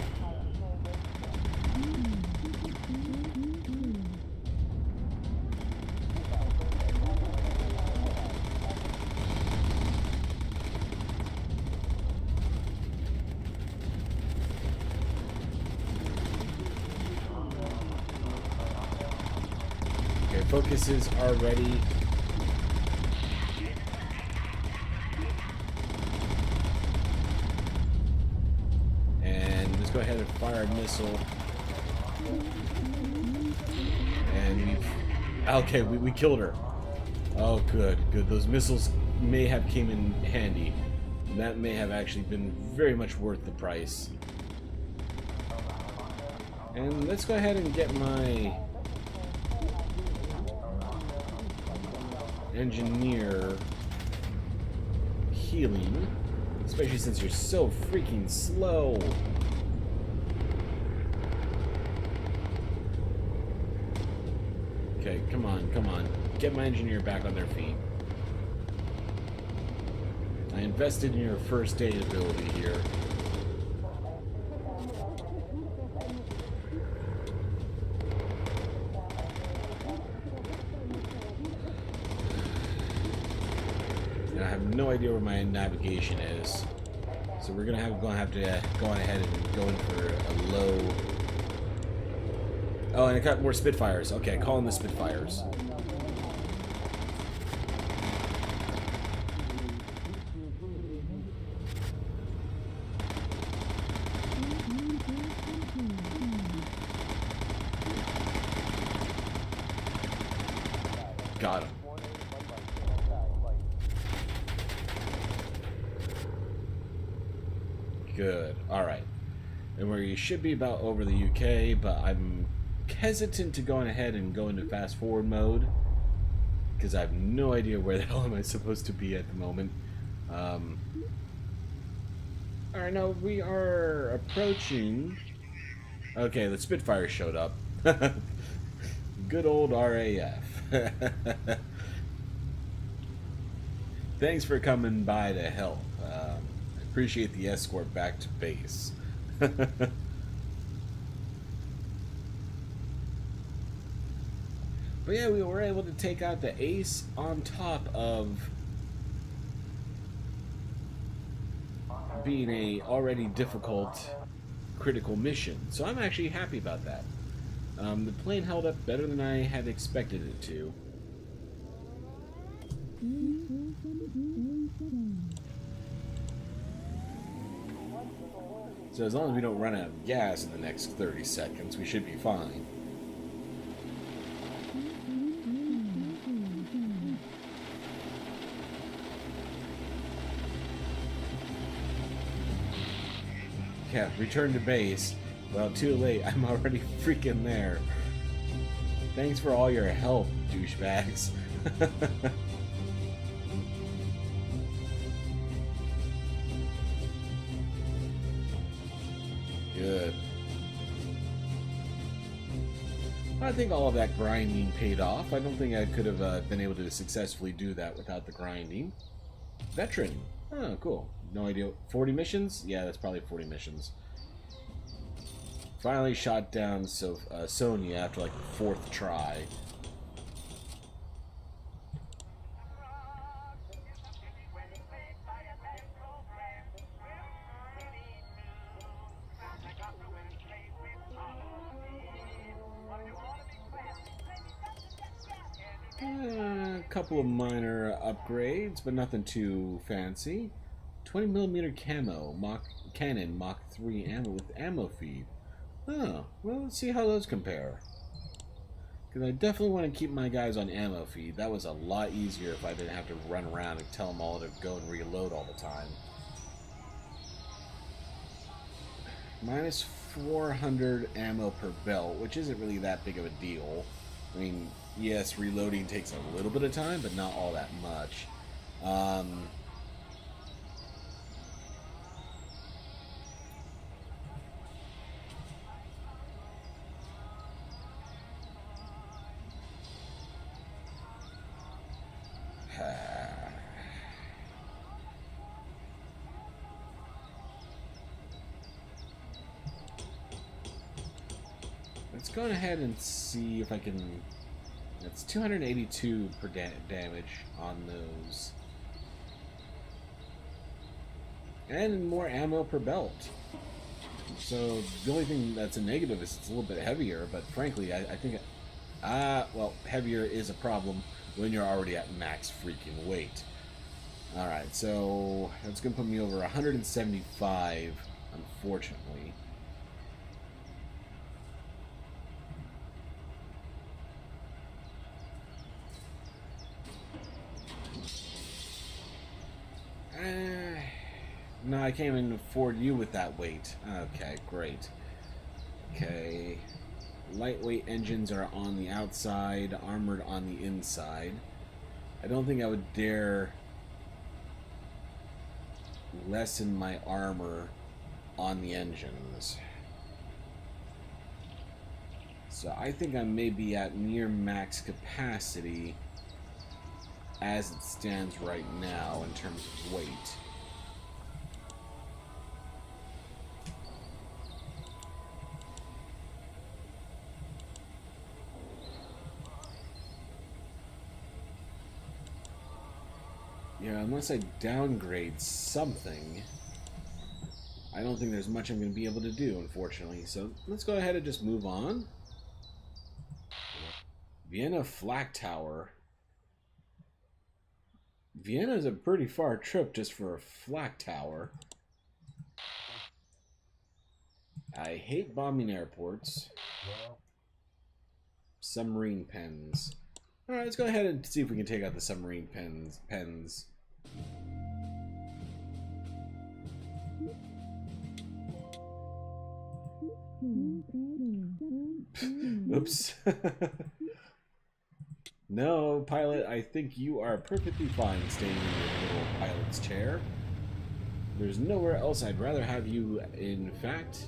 Focuses are ready. And let's go ahead and fire a missile. And we killed her. Oh, good. Those missiles may have came in handy. That may have actually been very much worth the price. And let's go ahead and get my engineer healing, especially since you're so freaking slow. Okay, come on, come on. Get my engineer back on their feet. I invested in your first aid ability here. And I have no idea where my navigation is. So we're gonna have to go on ahead and go in for a low. Oh, and I got more Spitfires. Okay, call in the Spitfires. Got him. Good. Alright. And where you should be about over the UK, but I'm hesitant to go ahead and go into fast forward mode because I have no idea where the hell am I supposed to be at the moment. Alright, now we are approaching. Okay, the Spitfire showed up. Good old RAF. Thanks for coming by to help. I appreciate the escort back to base. But yeah, we were able to take out the ace on top of being a already difficult critical mission. So I'm actually happy about that. The plane held up better than I had expected it to. So as long as we don't run out of gas in the next 30 seconds, we should be fine. Yeah, return to base. Well, too late. I'm already freaking there. Thanks for all your help, douchebags. Good. I think all of that grinding paid off. I don't think I could have been able to successfully do that without the grinding. Veteran. Oh, cool. No idea. 40 missions? Yeah, that's probably 40 missions. Finally shot down Sonya after like the 4th try. A couple of minor upgrades, but nothing too fancy. 20mm camo, cannon, Mach 3 ammo with ammo feed. Oh, well, let's see how those compare. Because I definitely want to keep my guys on ammo feed. That was a lot easier if I didn't have to run around and tell them all to go and reload all the time. Minus 400 ammo per belt, which isn't really that big of a deal. I mean, yes, reloading takes a little bit of time, but not all that much. Let's go ahead and see if I can. That's 282 per damage on those. And more ammo per belt. So the only thing that's a negative is it's a little bit heavier, but frankly, I think well, heavier is a problem when you're already at max freaking weight. Alright, so that's going to put me over 175, unfortunately. No, I can't even afford you with that weight. Okay, great. Okay. Lightweight engines are on the outside, armored on the inside. I don't think I would dare lessen my armor on the engines. So I think I may be at near max capacity as it stands right now in terms of weight. Yeah, unless I downgrade something, I don't think there's much I'm going to be able to do, unfortunately. So let's go ahead and just move on. Vienna Flak Tower. Vienna is a pretty far trip just for a flak tower. I hate bombing airports. Submarine pens. Alright, let's go ahead and see if we can take out the submarine pens. Oops. No, pilot, I think you are perfectly fine staying in your little pilot's chair. There's nowhere else I'd rather have you, in fact.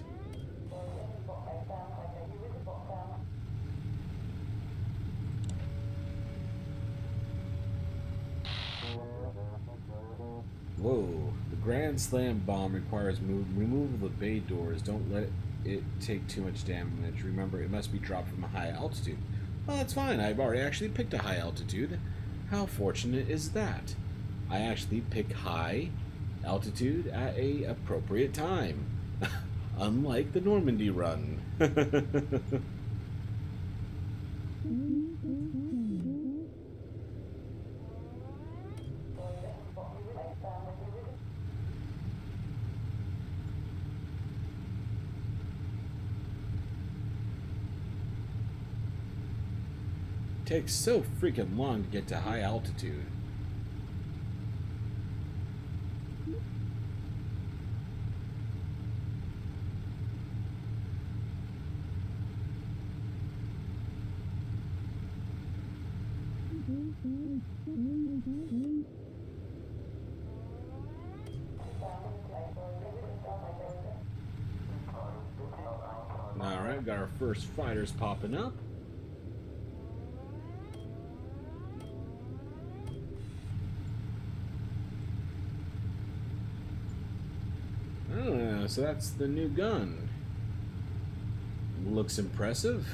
Whoa, the Grand Slam bomb requires removal of the bay doors. Don't let it take too much damage. Remember, it must be dropped from a high altitude. Well, that's fine. I've already actually picked a high altitude. How fortunate is that? I actually pick high altitude at a appropriate time. Unlike the Normandy run. Takes so freaking long to get to high altitude. Alright, got our first fighters popping up. Oh, so that's the new gun. Looks impressive.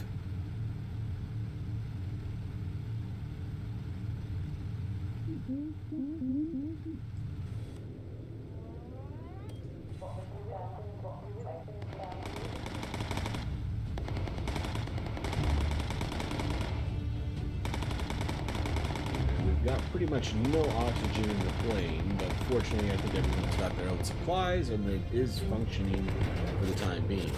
Got pretty much no oxygen in the plane, but fortunately I think everyone's got their own supplies and it is functioning for the time being.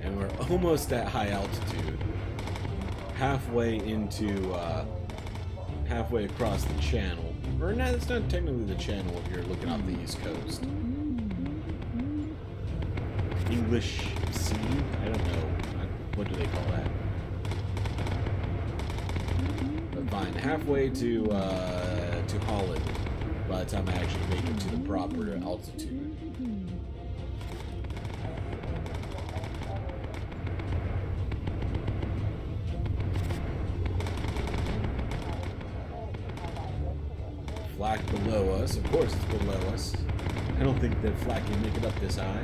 And we're almost at high altitude. Halfway across the channel. Or no, it's not technically the channel if you're looking off the East Coast. English Sea? I don't know. What do they call that? But fine. Halfway to Holland by the time I actually make it to the proper altitude. Flak below us. Of course it's below us. I don't think that flak can make it up this high.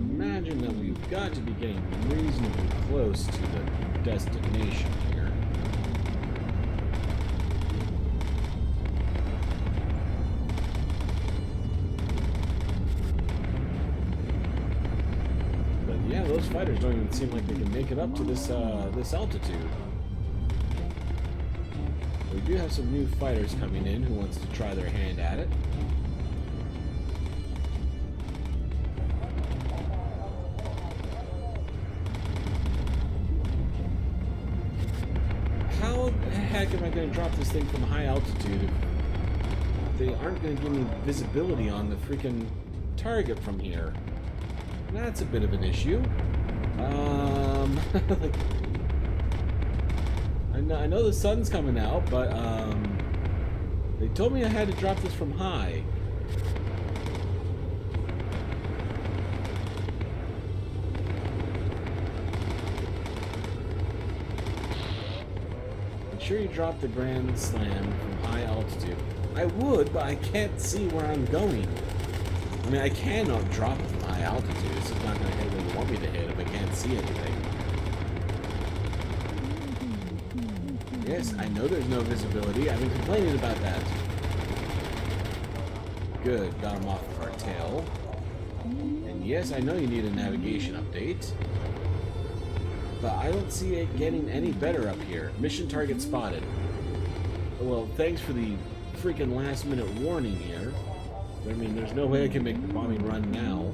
Imagine that we've got to be getting reasonably close to the destination here. Yeah, those fighters don't even seem like they can make it up to this altitude. We do have some new fighters coming in who wants to try their hand at it. heck am I going to drop this thing from high altitude if they aren't going to give me visibility on the freaking target from here? That's a bit of an issue. Like, I know the sun's coming out, but they told me I had to drop this from high. Make sure you drop the Grand Slam from high altitude. I would, but I can't see where I'm going. I mean, I cannot drop it from high altitude. This is not going to hit where you want me to hit if I can't see anything. Yes, I know there's no visibility. I've been complaining about that. Good, got him off of our tail. And yes, I know you need a navigation update. But I don't see it getting any better up here. Mission target spotted. Well, thanks for the freaking last minute warning here. I mean, there's no way I can make the bombing run now.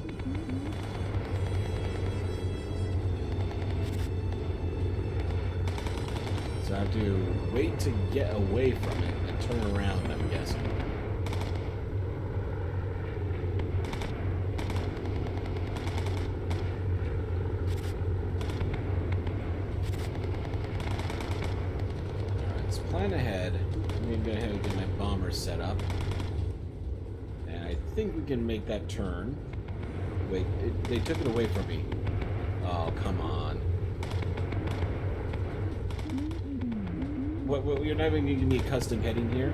So I have to wait to get away from it and turn around, I'm guessing. Alright, let's plan ahead. I'm going to go ahead and get my bomber set up. And I think we can make that turn. Wait, they took it away from me. Oh, come on. What, you're not even giving me a custom heading here?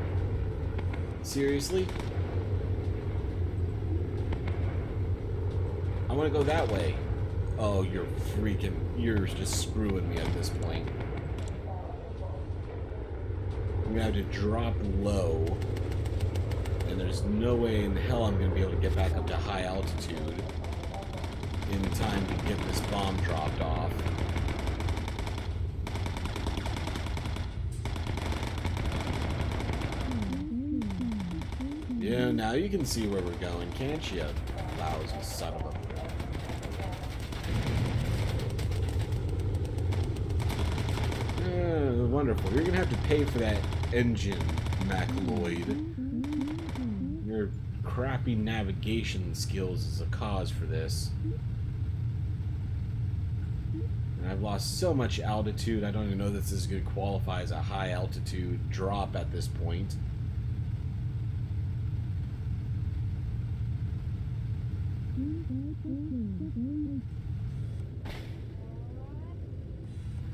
Seriously? I want to go that way. Oh, you're just screwing me at this point. I'm gonna have to drop low, and there's no way in hell I'm gonna be able to get back up to high altitude in time to get this bomb dropped off. Yeah, now you can see where we're going, can't you? Lousy son of a... Wonderful. You're gonna have to pay for that engine, MacLloyd. Your crappy navigation skills is a cause for this. And I've lost so much altitude, I don't even know that this is going to qualify as a high altitude drop at this point.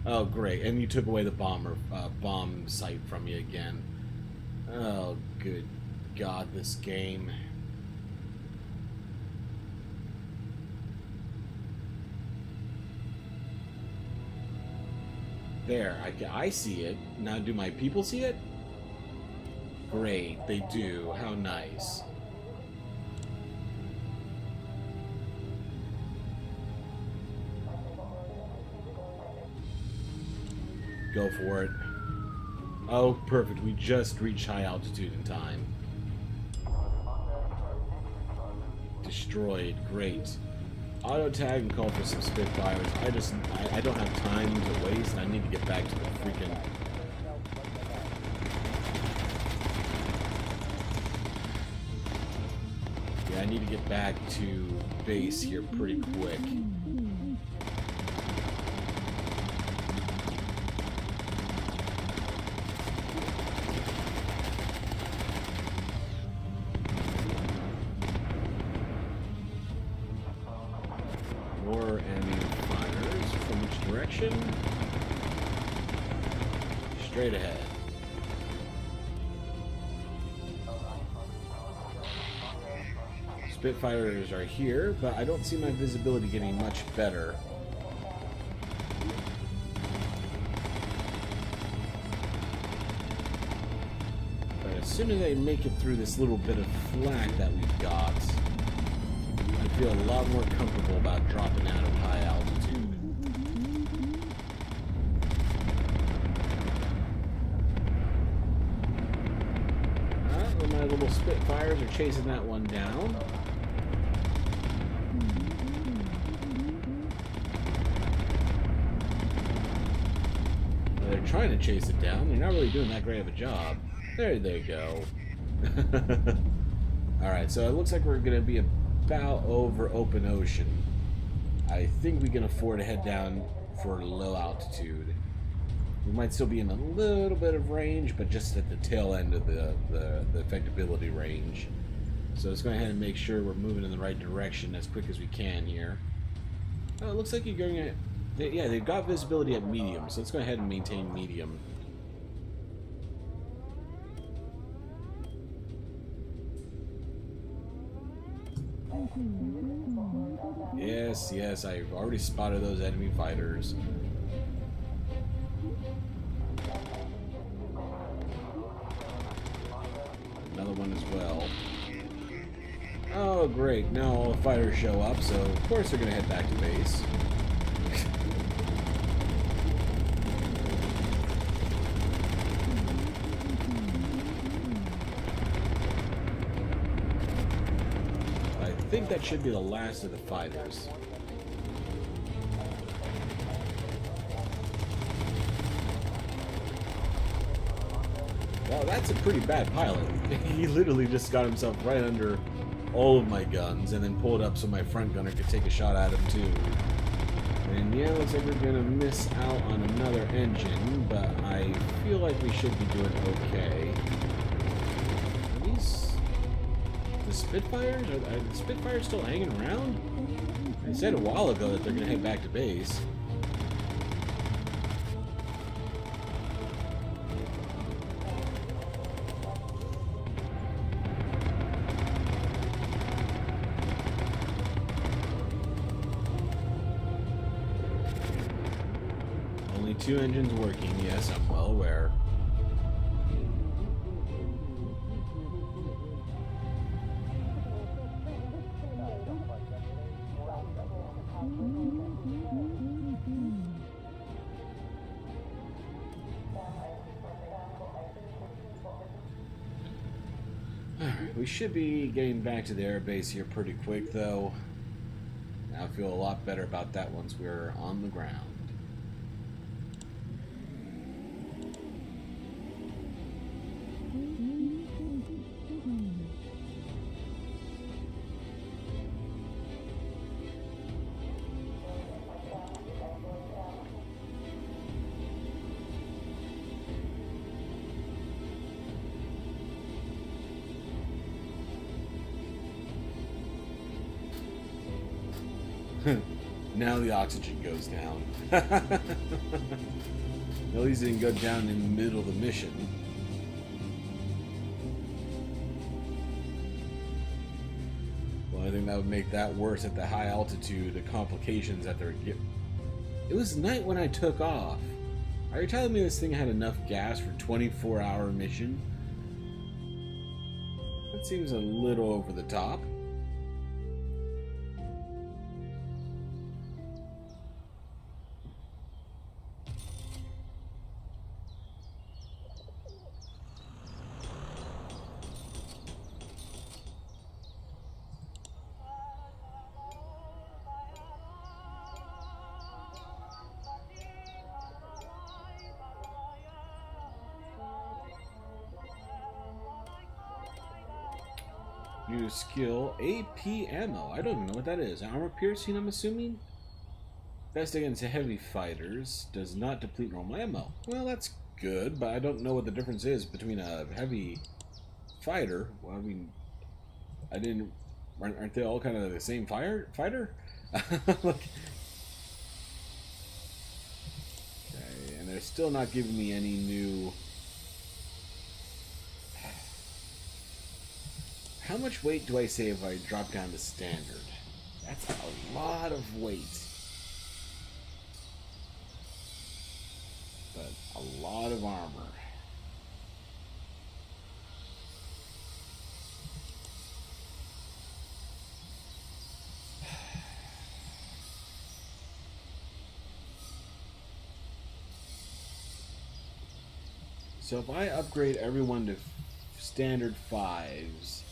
Oh, great. And you took away the bomb sight from me again. Oh, good God, this game. There, I see it. Now, do my people see it? Great, they do. How nice. Go for it. Oh, perfect. We just reached high altitude in time. Destroyed. Great. Auto tag and call for some Spitfires. I don't have time to waste. I need to get back to the freaking... Yeah, I need to get back to base here pretty quick. More enemy fighters from which direction? Straight ahead. Spitfires are here, but I don't see my visibility getting much better. But as soon as I make it through this little bit of flag that we've got, I feel a lot more comfortable about dropping out of high altitude. Alright, well, my little Spitfires are chasing that one down. they're trying to chase it down. They're not really doing that great of a job. There they go. Alright, so it looks like we're going to be about over open ocean. I think we can afford to head down for low altitude. We might still be in a little bit of range, but just at the tail end of the effectability range. So let's go ahead and make sure we're moving in the right direction as quick as we can here. Oh, it looks like you're going at... Yeah, they've got visibility at medium, so let's go ahead and maintain medium. Yes, yes, I've already spotted those enemy fighters. Another one as well. Oh, great. Now all the fighters show up, so of course they're going to head back to base. I think that should be the last of the fighters. Well, that's a pretty bad pilot. He literally just got himself right under all of my guns and then pulled up so my front gunner could take a shot at him too. And yeah, looks like we're gonna miss out on another engine, but I feel like we should be doing okay. Are these the Spitfires? Are the Spitfires still hanging around? I said a while ago that they're gonna head back to base. Only 2 engines working, yes, I'm well aware. Alright, we should be getting back to the air base here pretty quick, though. I feel a lot better about that once we're on the ground. Now the oxygen goes down. At least it didn't go down in the middle of the mission. Well, I think that would make that worse at the high altitude, the complications that they're getting. It was night when I took off. Are you telling me this thing had enough gas for a 24-hour mission? That seems a little over the top. New skill, AP ammo. I don't even know what that is. Armor piercing, I'm assuming? Best against heavy fighters. Does not deplete normal ammo. Well, that's good, but I don't know what the difference is between a heavy fighter. Well, I mean, I didn't... Aren't they all kind of the same fighter? Look. Okay, and they're still not giving me any new... How much weight do I save if I drop down to standard? That's a lot of weight. But a lot of armor. So if I upgrade everyone to standard 5s,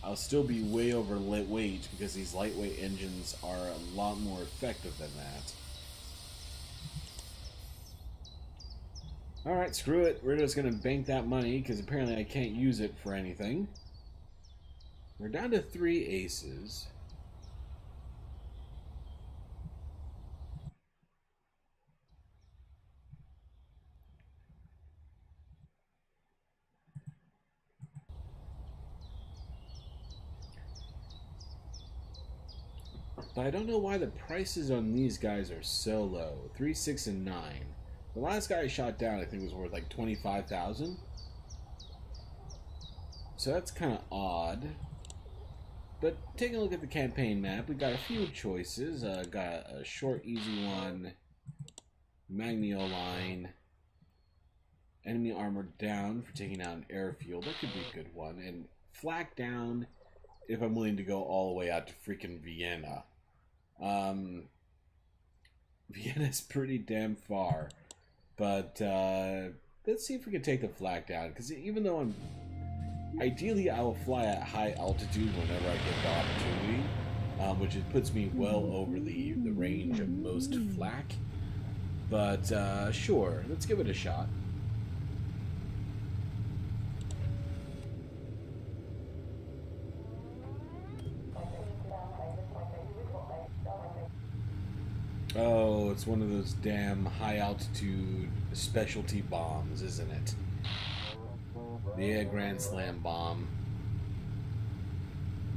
I'll still be way over lightweight because these lightweight engines are a lot more effective than that. Alright, screw it. We're just going to bank that money because apparently I can't use it for anything. We're down to 3 aces. But I don't know why the prices on these guys are so low. 3, 6, and 9. The last guy I shot down, I think, was worth like 25,000. So that's kind of odd. But taking a look at the campaign map, we got a few choices. Got a short, easy one. Magnio line. Enemy armor down for taking out an airfield. That could be a good one. And flak down if I'm willing to go all the way out to freaking Vienna. Vienna's pretty damn far. But let's see if we can take the flak down. Because even though I'm... Ideally, I will fly at high altitude whenever I get the opportunity. Which puts me well over the range of most flak. But sure, let's give it a shot. Oh, it's one of those damn high-altitude specialty bombs, isn't it? Yeah, Grand Slam bomb.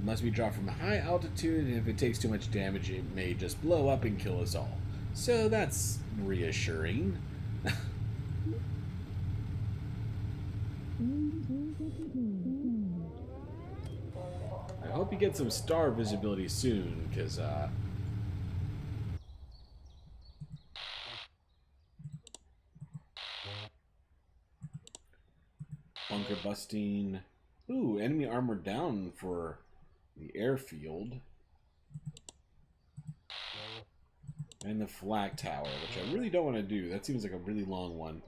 Must be dropped from a high altitude, and if it takes too much damage, it may just blow up and kill us all. So that's reassuring. I hope you get some star visibility soon, because, bunker busting. Ooh, enemy armor down for the airfield. And the flak tower, which I really don't want to do. That seems like a really long one.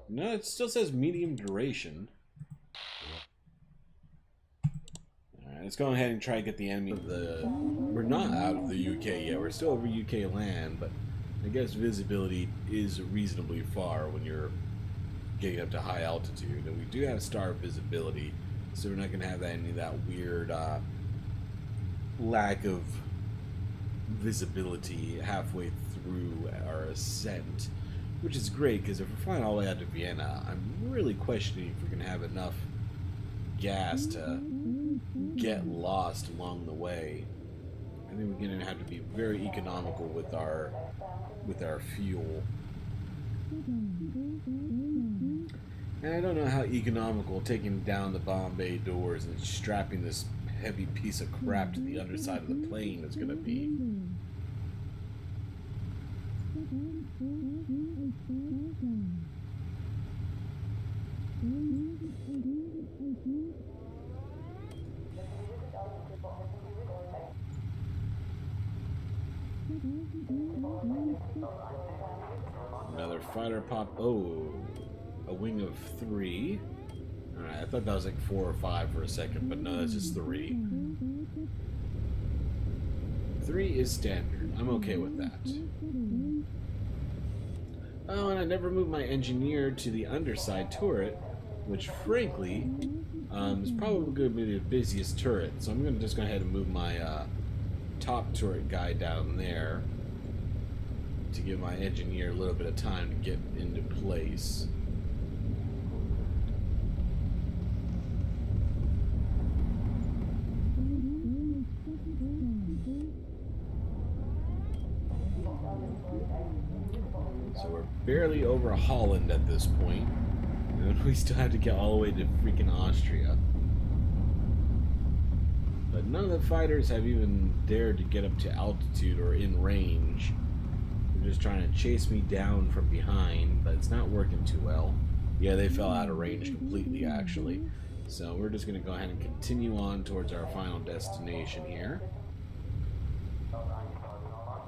No, it still says medium duration. Alright, let's go ahead and try to get the enemy. We're not out of the UK yet. We're still over UK land, but I guess visibility is reasonably far when you're getting up to high altitude, and we do have star visibility, so we're not going to have any of that weird lack of visibility halfway through our ascent, which is great because if we're flying all the way out to Vienna, I'm really questioning if we're going to have enough gas to get lost along the way. I think we're going to have to be very economical with our fuel. And I don't know how economical taking down the bomb bay doors and strapping this heavy piece of crap to the underside of the plane is going to be. Another fighter pop. Oh, a wing of 3. Alright, I thought that was like 4 or 5 for a second, but no, that's just 3. 3 is standard. I'm okay with that. Oh, and I never moved my engineer to the underside turret, which frankly is probably going to be the busiest turret. So I'm going to just go ahead and move my top turret guy down there to give my engineer a little bit of time to get into place. So we're barely over Holland at this point, and we still have to get all the way to freaking Austria. But none of the fighters have even dared to get up to altitude or in range. They're just trying to chase me down from behind, but it's not working too well. Yeah, they fell out of range completely, actually. So we're just going to go ahead and continue on towards our final destination here.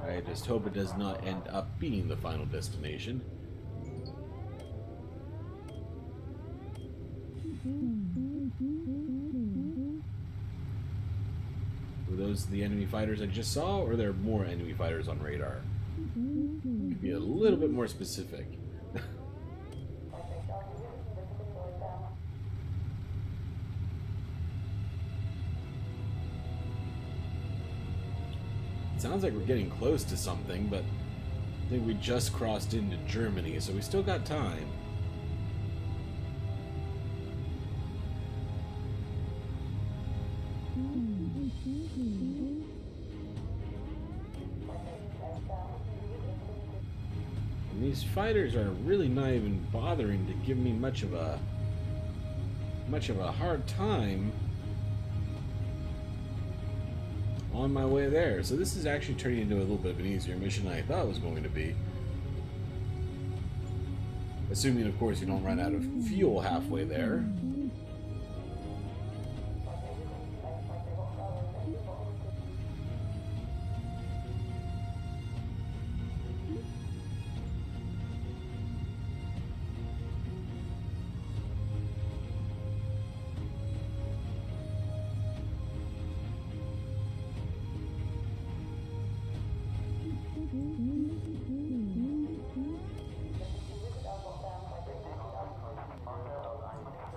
I just hope it does not end up being the final destination. Were those the enemy fighters I just saw, or are there more enemy fighters on radar? Could be a little bit more specific. Sounds like we're getting close to something, but I think we just crossed into Germany, so we still got time. And these fighters are really not even bothering to give me much of a hard time on my way there. So this is actually turning into a little bit of an easier mission than I thought it was going to be. Assuming, of course, you don't run out of fuel halfway there.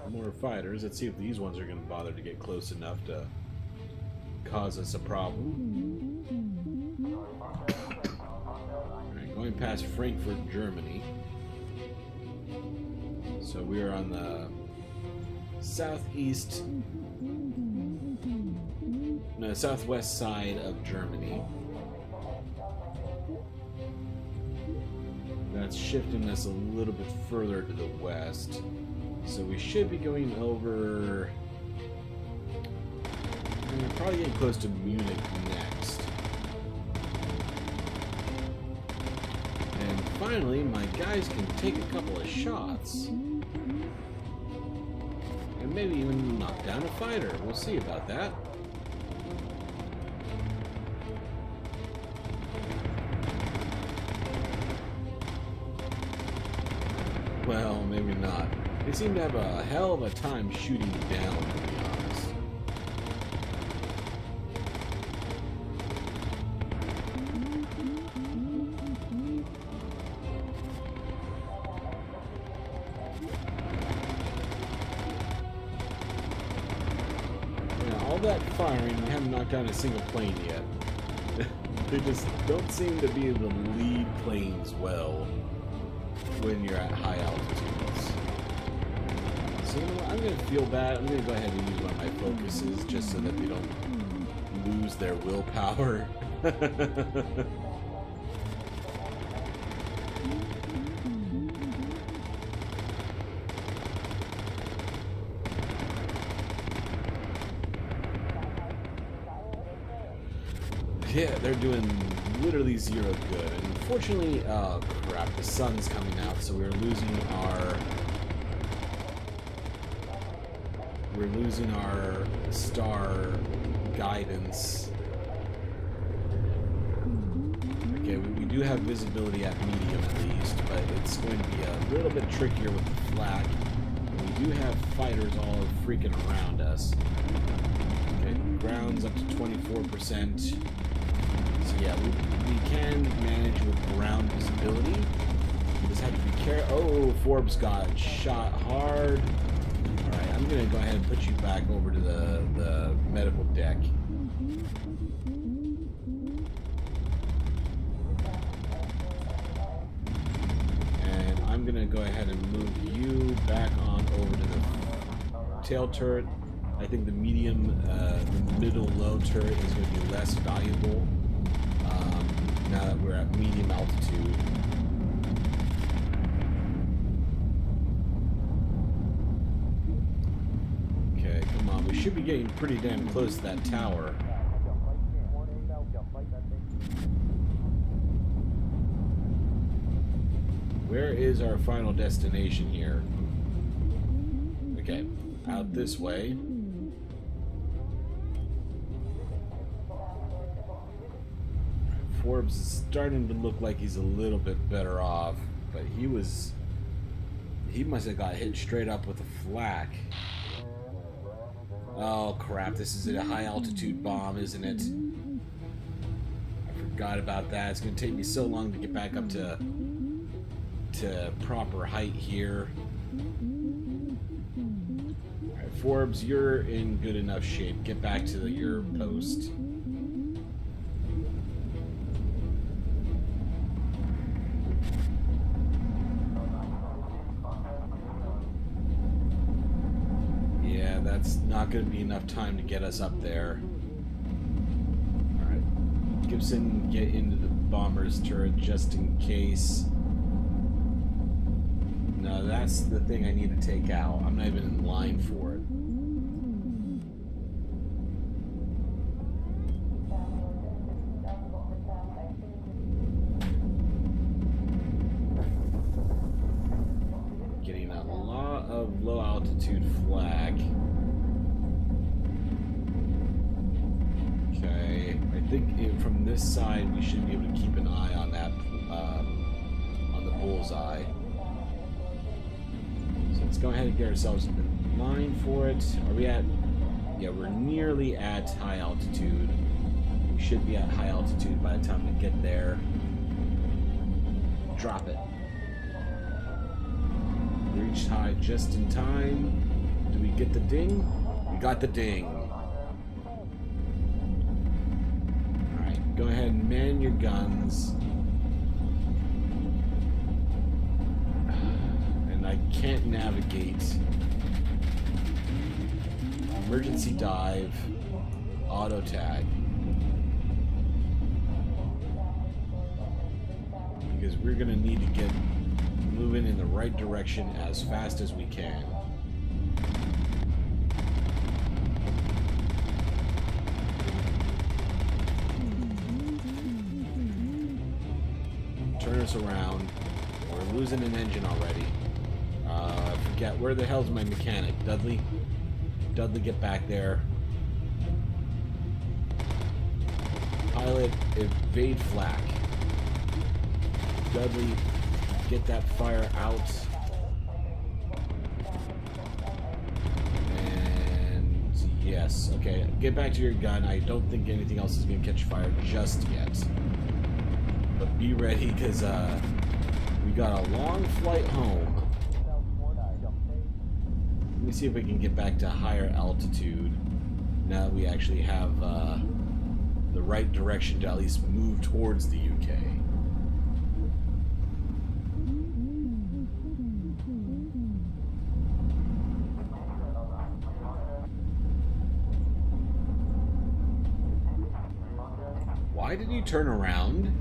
More fighters. Let's see if these ones are going to bother to get close enough to cause us a problem. Alright, going past Frankfurt, Germany. So we are on the southwest side of Germany. That's shifting us a little bit further to the west. So we should be going over... we're probably getting close to Munich next. And finally, my guys can take a couple of shots. And maybe even knock down a fighter. We'll see about that. Well, maybe not. They seem to have a hell of a time shooting down, to be honest. Yeah, all that firing, we haven't knocked down a single plane yet. They just don't seem to be able to lead planes well when you're at high altitudes. So you know what? I'm going to feel bad. I'm going to go ahead and use one of my focuses just so that they don't lose their willpower. Yeah, they're doing literally zero good. And unfortunately, oh crap, the sun's coming out, so we're losing our star guidance. Okay, we do have visibility at medium at least, but it's going to be a little bit trickier with the flak. And we do have fighters all freaking around us. Okay, ground's up to 24%. So yeah, we can manage with ground visibility. We just have to be careful. Oh, Forbes got shot hard. Alright, I'm going to go ahead and put you back over to the medical deck. And I'm going to go ahead and move you back on over to the tail turret. I think the medium, the middle-low turret is going to be less valuable now that we're at medium altitude. Okay, come on. We should be getting pretty damn close to that tower. Where is our final destination here? Okay, out this way. Forbes is starting to look like he's a little bit better off, but he must have got hit straight up with a flak. Oh crap, this is a high altitude bomb, isn't it? I forgot about that. It's going to take me so long to get back up to to proper height here. Alright, Forbes, you're in good enough shape. Get back to your post. Yeah, that's not going to be enough time to get us up there. Alright, Gibson, get into the bomber's turret just in case. No, that's the thing I need to take out. I'm not even in line for it. Getting a lot of low altitude flak. Okay, I think from this side we should be able to keep an eye on that, on the bullseye. So let's go ahead and get ourselves in line for it. Are we at? Yeah, we're nearly at high altitude. We should be at high altitude by the time we get there. Drop it. Reached high just in time. Do we get the ding? We got the ding. Alright, go ahead and man your guns. And I can't navigate. Emergency dive. Auto tag. Because we're going to need to get moving in the right direction as fast as we can. Turn us around. We're losing an engine already. Forget, where the hell's my mechanic? Dudley? Dudley, get back there. Pilot, evade flak. Dudley, get that fire out. And yes, okay, get back to your gun. I don't think anything else is going to catch fire just yet. But be ready, because we got a long flight home. Let me see if we can get back to higher altitude now that we actually have the right direction to at least move towards the UK. Why did you turn around?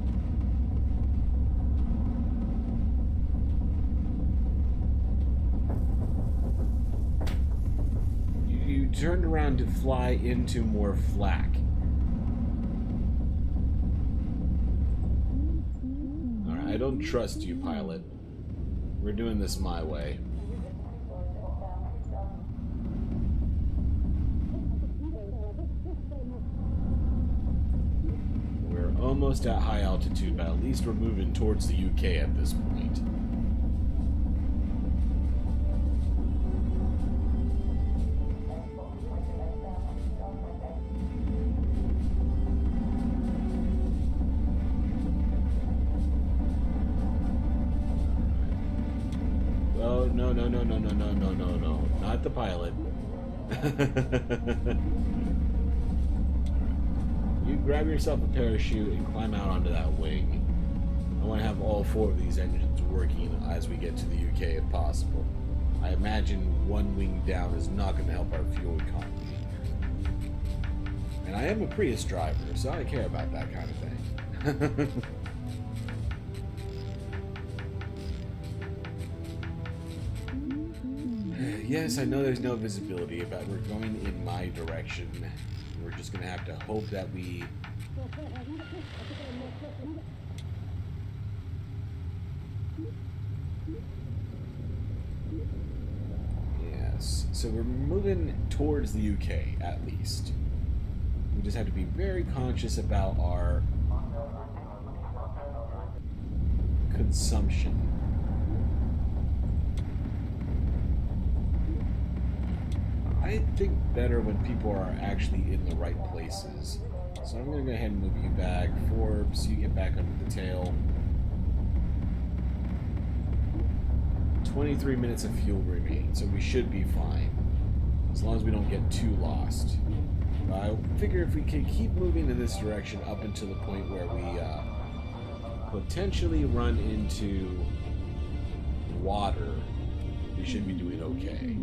You turned around to fly into more flak. Alright, I don't trust you, pilot. We're doing this my way. Almost at high altitude, but at least we're moving towards the UK at this point. Oh, no, no, no, no, no, no, no, no, no. Not the pilot. You grab yourself a parachute and climb out onto that wing. I want to have all 4 of these engines working as we get to the UK if possible. I imagine one wing down is not going to help our fuel economy. And I am a Prius driver, so I care about that kind of thing. Yes, I know there's no visibility, but we're going in my direction. We're just going to have to hope that we... Yes, so we're moving towards the UK, at least. We just have to be very conscious about our consumption. I think better when people are actually in the right places. So I'm going to go ahead and move you back. Forbes, you get back under the tail. 23 minutes of fuel remaining, so we should be fine. As long as we don't get too lost. I figure if we can keep moving in this direction up until the point where we potentially run into water, we should be doing okay.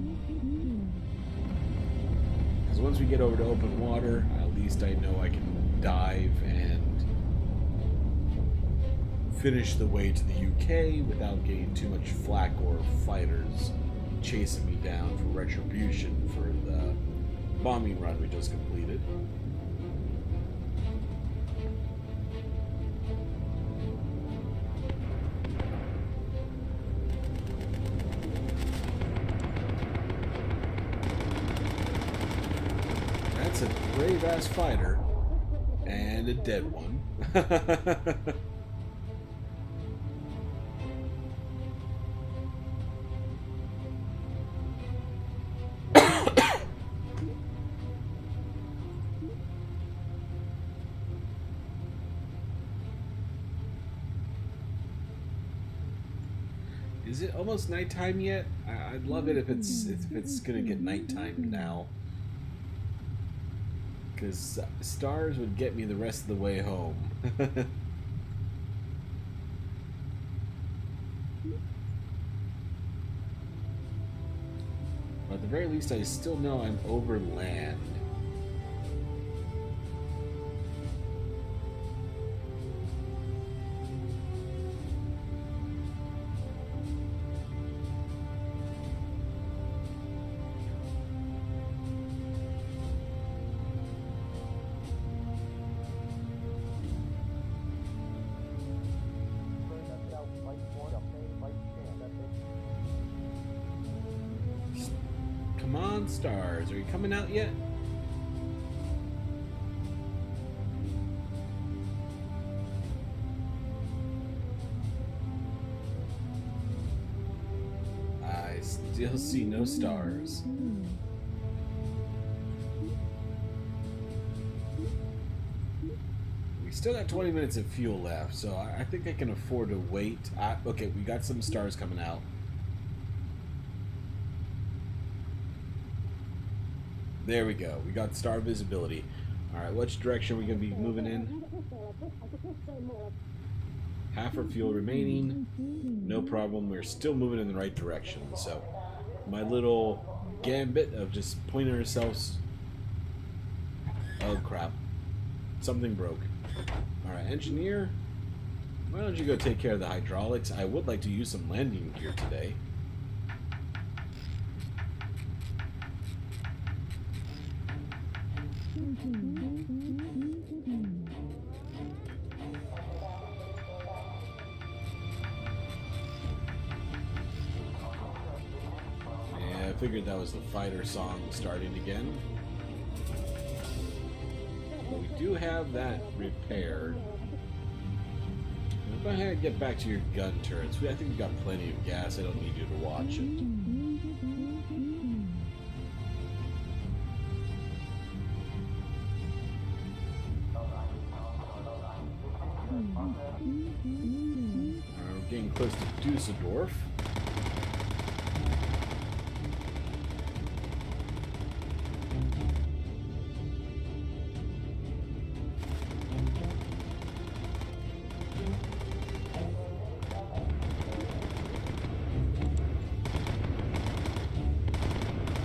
Because once we get over to open water, at least I know I can dive and finish the way to the UK without getting too much flack or fighters chasing me down for retribution for the bombing run we just completed. That's a brave-ass fighter. And a dead one. Is it almost nighttime yet? I'd love it if it's gonna get nighttime now. Because stars would get me the rest of the way home. But at the very least, I still know I'm over land. Come on, stars. Are you coming out yet? I still see no stars. We still got 20 minutes of fuel left, so I think I can afford to wait. Okay, we got some stars coming out. There we go. We got star visibility. Alright, which direction are we going to be moving in? Half our fuel remaining. No problem. We're still moving in the right direction. So, my little gambit of just pointing ourselves... Oh, crap. Something broke. Alright, engineer. Why don't you go take care of the hydraulics? I would like to use some landing gear today. Yeah, I figured that was the fighter song starting again. But we do have that repaired. Now go ahead and get back to your gun turrets. I think we've got plenty of gas. I don't need you to watch it. We're getting close to Dusseldorf.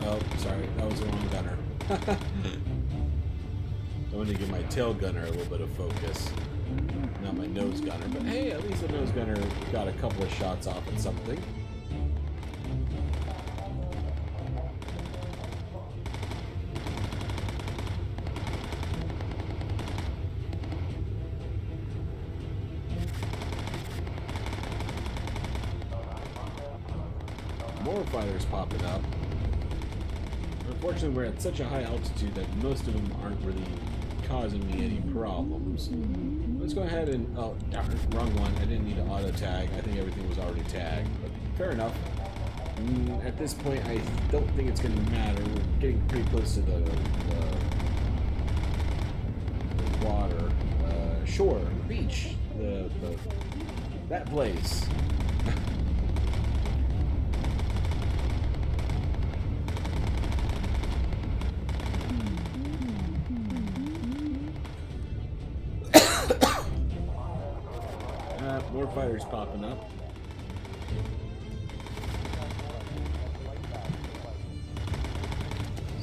Oh, sorry, that was the wrong gunner. I want to give my tail gunner a little bit of focus. Not my nose gunner, but hey, at least the nose gunner got a couple of shots off at something. More fighters popping up. Unfortunately, we're at such a high altitude that most of them aren't really causing me any problems. Let's go ahead and... Oh, darn, wrong one. I didn't need to auto-tag. I think everything was already tagged. But fair enough. At this point, I don't think it's going to matter. We're getting pretty close to the water. Shore, beach. That place. fighters popping up.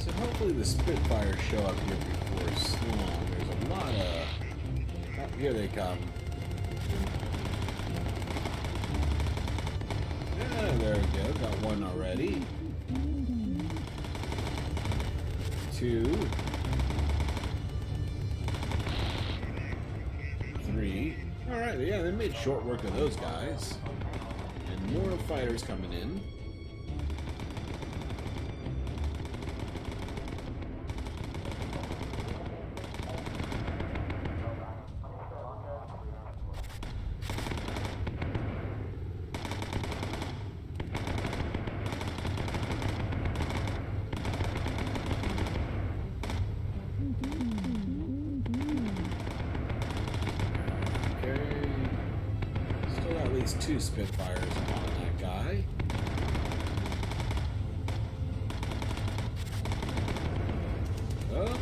So hopefully the Spitfires show up here before it's long. There's a lot of... Oh, here they come. Yeah, there we go. Got one already. 2. 3. Alright, yeah, they made short work of those guys. And more fighters coming in. Two Spitfires on that guy. Oh.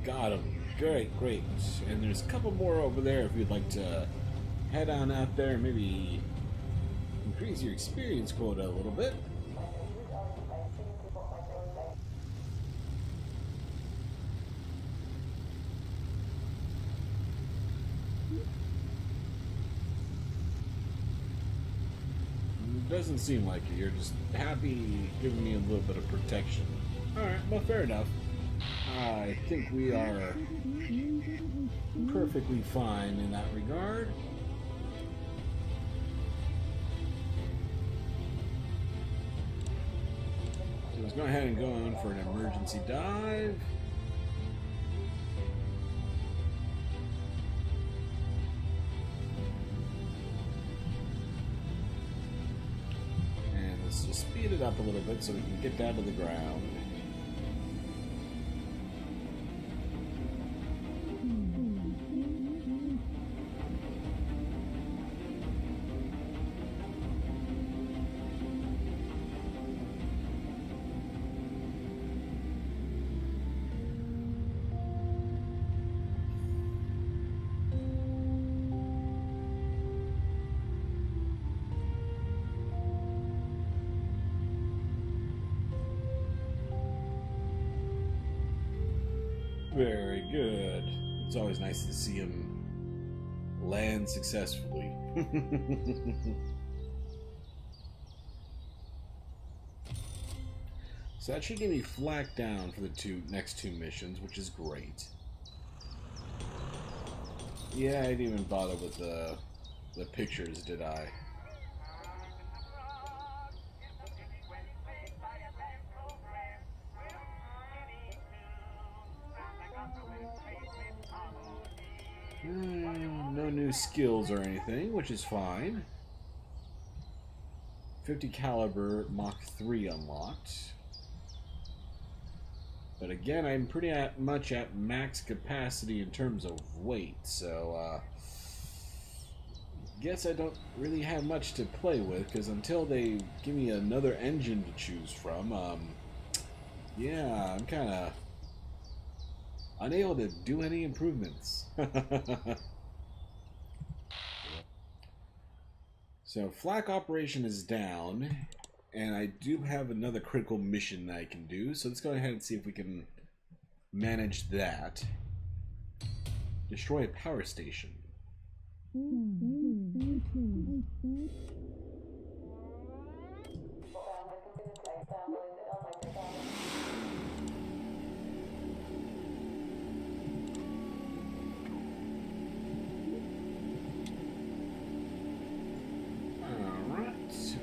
Got him. Great, great. And there's a couple more over there if you'd like to head on out there and maybe increase your experience quota a little bit. Doesn't seem like it. You're just happy giving me a little bit of protection. Alright, well, fair enough. I think we are perfectly fine in that regard. So let's go ahead and go on for an emergency dive. Just speed it up a little bit so we can get down to the ground. Very good. It's always nice to see him land successfully. So that should give me flak down for the next two missions, which is great. Yeah, I didn't even bother with the pictures, did I? No new skills or anything, which is fine. 50 caliber Mach 3 unlocked. But again, I'm pretty much at max capacity in terms of weight, so guess I don't really have much to play with, because until they give me another engine to choose from, yeah, I'm kind of unable to do any improvements. So flak operation is down, and I do have another critical mission that I can do, so let's go ahead and see if we can manage that. Destroy a power station.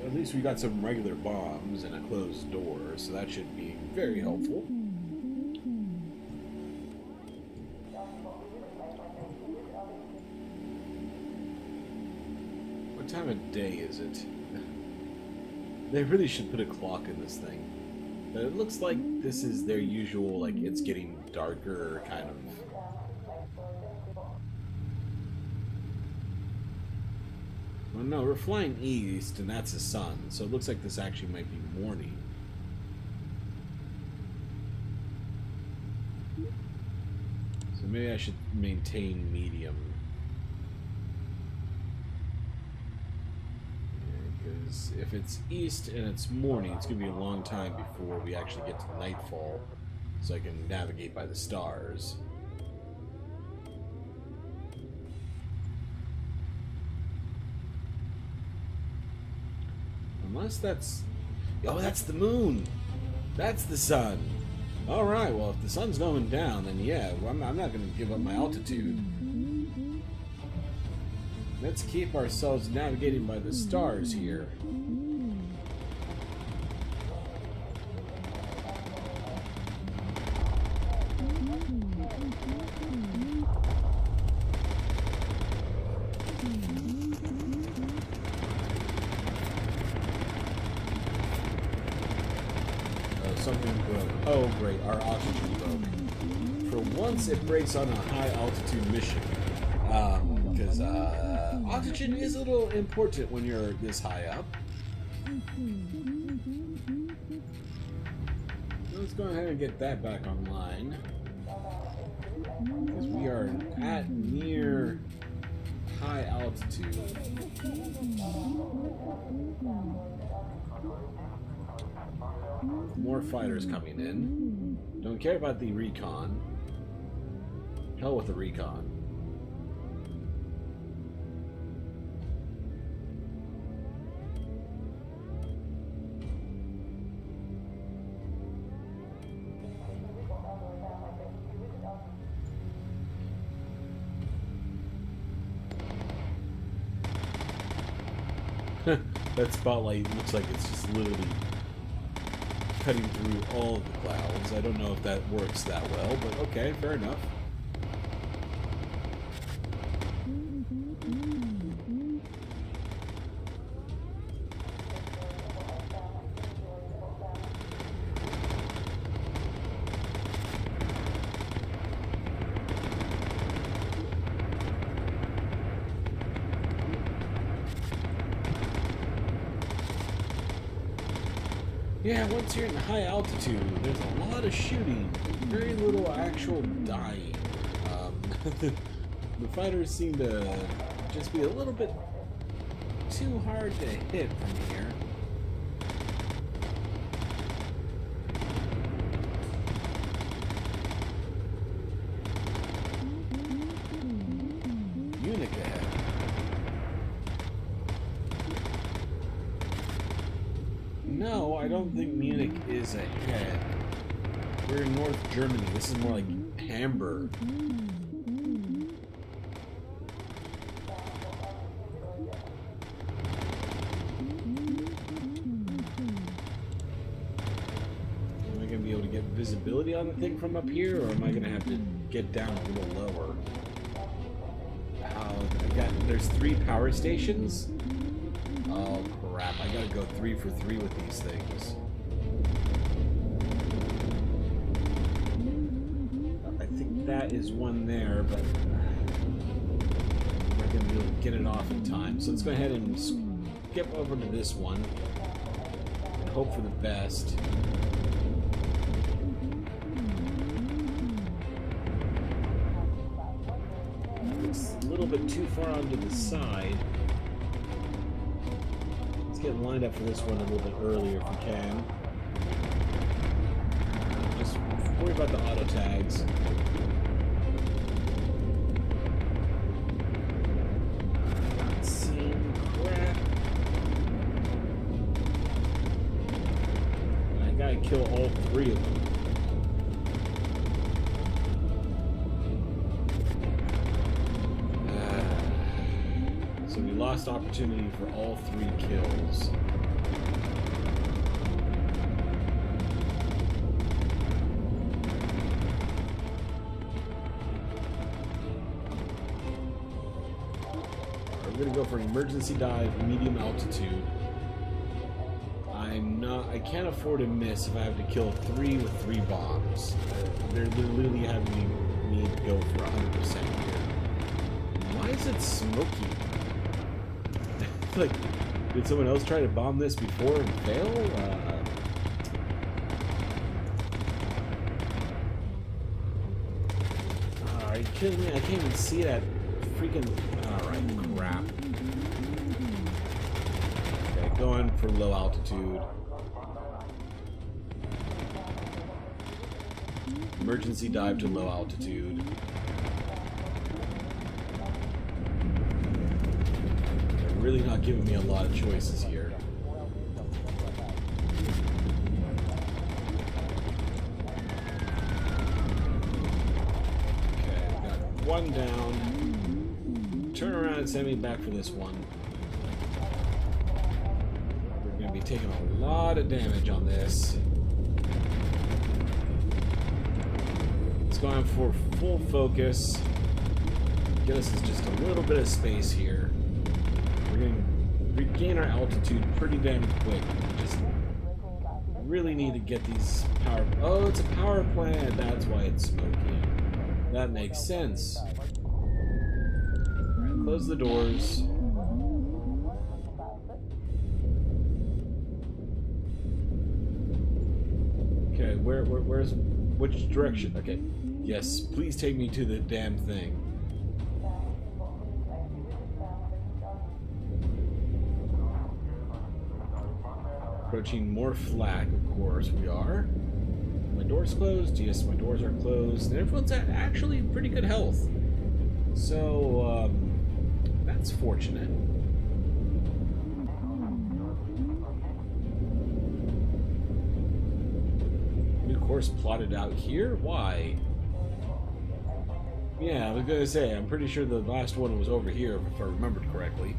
At least we got some regular bombs and a closed door, so that should be very helpful. What time of day is it? They really should put a clock in this thing. But it looks like this is their usual, like, it's getting darker kind of... Well, no, we're flying east, and that's the sun, so it looks like this actually might be morning. So maybe I should maintain medium. Because if it's east and it's morning, it's going to be a long time before we actually get to nightfall, so I can navigate by the stars. Unless that's... Oh, that's the moon! That's the sun! Alright, well, if the sun's going down, then yeah, I'm not going to give up my altitude. Let's keep ourselves navigating by the stars here. Something broke. Oh, great, our oxygen broke. For once, it breaks on a high altitude mission. Because oxygen is a little important when you're this high up. Let's go ahead and get that back online. Because we are at near high altitude. More fighters coming in. Don't care about the recon. Hell with the recon. That spotlight looks like it's just literally cutting through all of the clouds. I don't know if that works that well, but okay, fair enough. Yeah, once you're in high altitude, there's a lot of shooting, very little actual dying. The fighters seem to just be a little bit too hard to hit from here. Munich ahead. No, I don't think Munich is ahead. We're in North Germany. This is more like Hamburg. Am I going to be able to get visibility on the thing from up here, or am I going to have to get down a little lower? There's 3 power stations? Oh crap, I gotta go 3 for 3 with these things. I think that is one there, but I'm not gonna be able to get it off in time. So let's go ahead and skip over to this one and hope for the best. It's a little bit too far onto the side. Get lined up for this one a little bit earlier if we can. Just worry about the auto tags. Not seeing crap. I gotta kill all 3 of them. So we lost opportunity for all 3 kills. We're gonna go for an emergency dive, medium altitude. I can't afford to miss if I have to kill 3 with 3 bombs. They're literally having me to go for 100% here. Why is it smoky? Like, did someone else try to bomb this before and fail? Are you kidding me? I can't even see that freaking... Alright, crap. Okay, Going for low altitude. Emergency dive to low altitude. They're really not giving me a lot of choices here. Okay, got one down. Turn around and send me back for this one. We're going to be taking a lot of damage on this. It's going for full focus. Get us just a little bit of space here. We're going to regain our altitude pretty damn quick. Just really need to get these power... Oh, it's a power plant. That's why it's smoking. That makes sense. Alright, close the doors. Okay, where's... Which direction? Okay. Yes, please take me to the damn thing. Approaching more flak, of course we are. My door's closed? Yes, my doors are closed. And everyone's at actually pretty good health. So, that's fortunate. New course plotted out here? Why? Yeah, I was gonna say, I'm pretty sure the last one was over here, if I remembered correctly.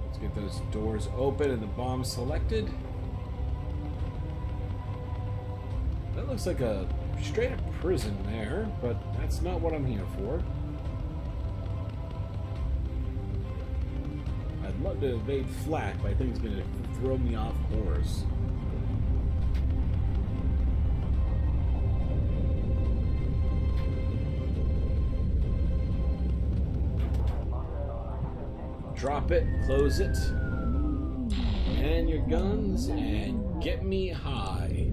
Let's get those doors open and the bomb selected. That looks like a straight up prison there, but that's not what I'm here for. I'd love to evade flak, but I think it's going to throw me off course. Drop it, close it, and your guns, and get me high.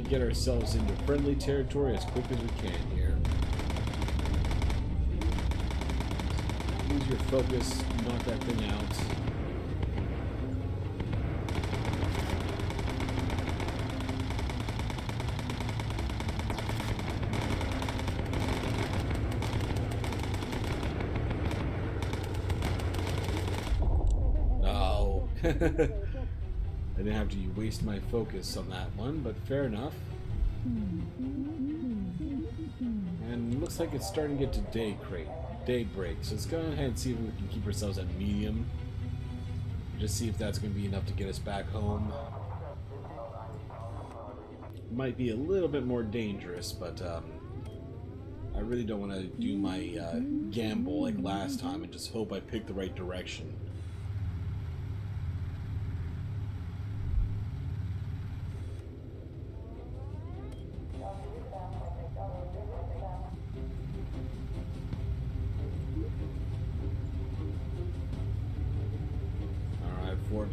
Get ourselves into friendly territory as quick as we can here. Use your focus, knock that thing out. No. I didn't have to waste my focus on that one, but fair enough. And looks like it's starting to get to daybreak, so let's go ahead and see if we can keep ourselves at medium. Just see if that's going to be enough to get us back home. Might be a little bit more dangerous, but I really don't want to do my gamble like last time and just hope I pick the right direction.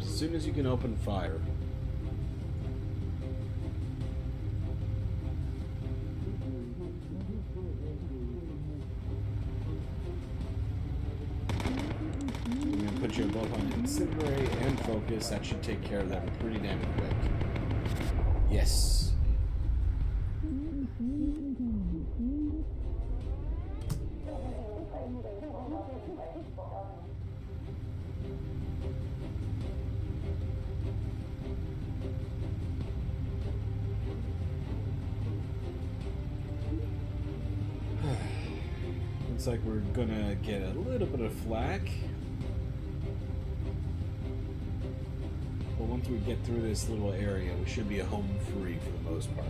As soon as you can open fire. I'm going to put you both on incinerate and focus. That should take care of them pretty damn quick. Yes. Looks like we're gonna get a little bit of flak. But once we get through this little area, we should be home free for the most part.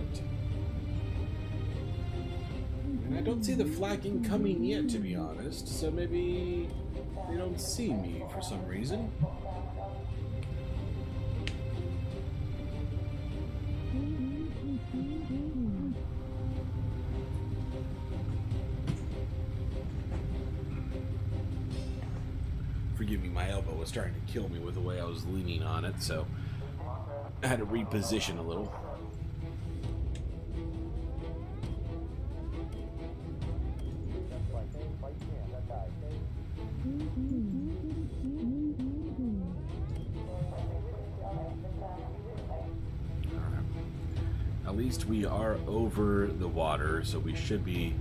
And I don't see the flak incoming yet, to be honest, so maybe they don't see me for some reason. forgive me, my elbow was starting to kill me with the way I was leaning on it, so I had to reposition a little. At least we are over the water, so we should be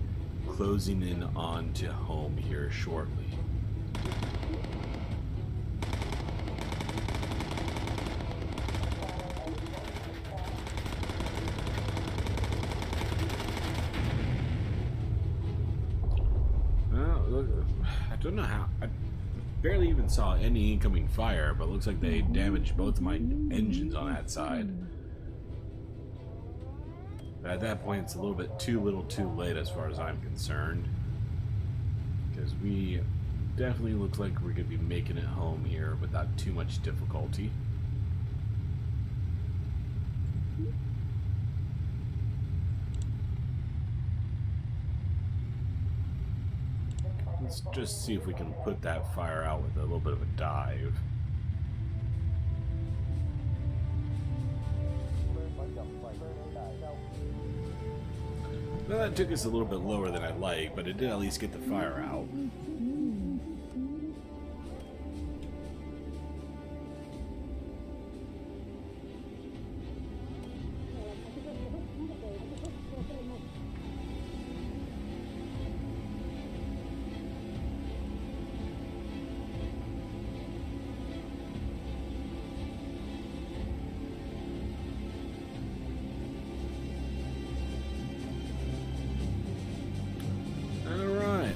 closing in on to home here shortly. Well, look, I don't know how. I barely even saw any incoming fire, but it looks like they damaged both of my engines on that side. At that point, it's a little bit too late as far as I'm concerned. Because we definitely look like we're going to be making it home here without too much difficulty. Let's just see if we can put that fire out with a little bit of a dive. Well, that took us a little bit lower than I'd like, but it did at least get the fire out.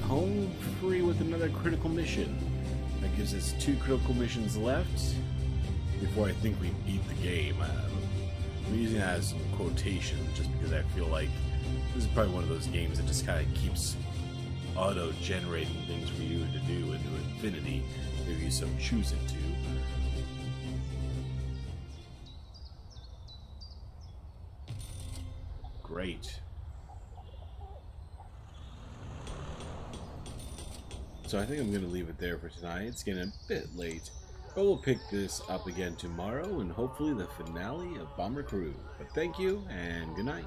Home free with another critical mission. That gives us 2 critical missions left before I think we beat the game. I'm using that as some quotation just because I feel like this is probably one of those games that just kind of keeps auto-generating things for you to do into infinity if you so choose it to. Great. So I think I'm going to leave it there for tonight. It's getting a bit late, but we'll pick this up again tomorrow and hopefully the finale of Bomber Crew. But thank you and good night.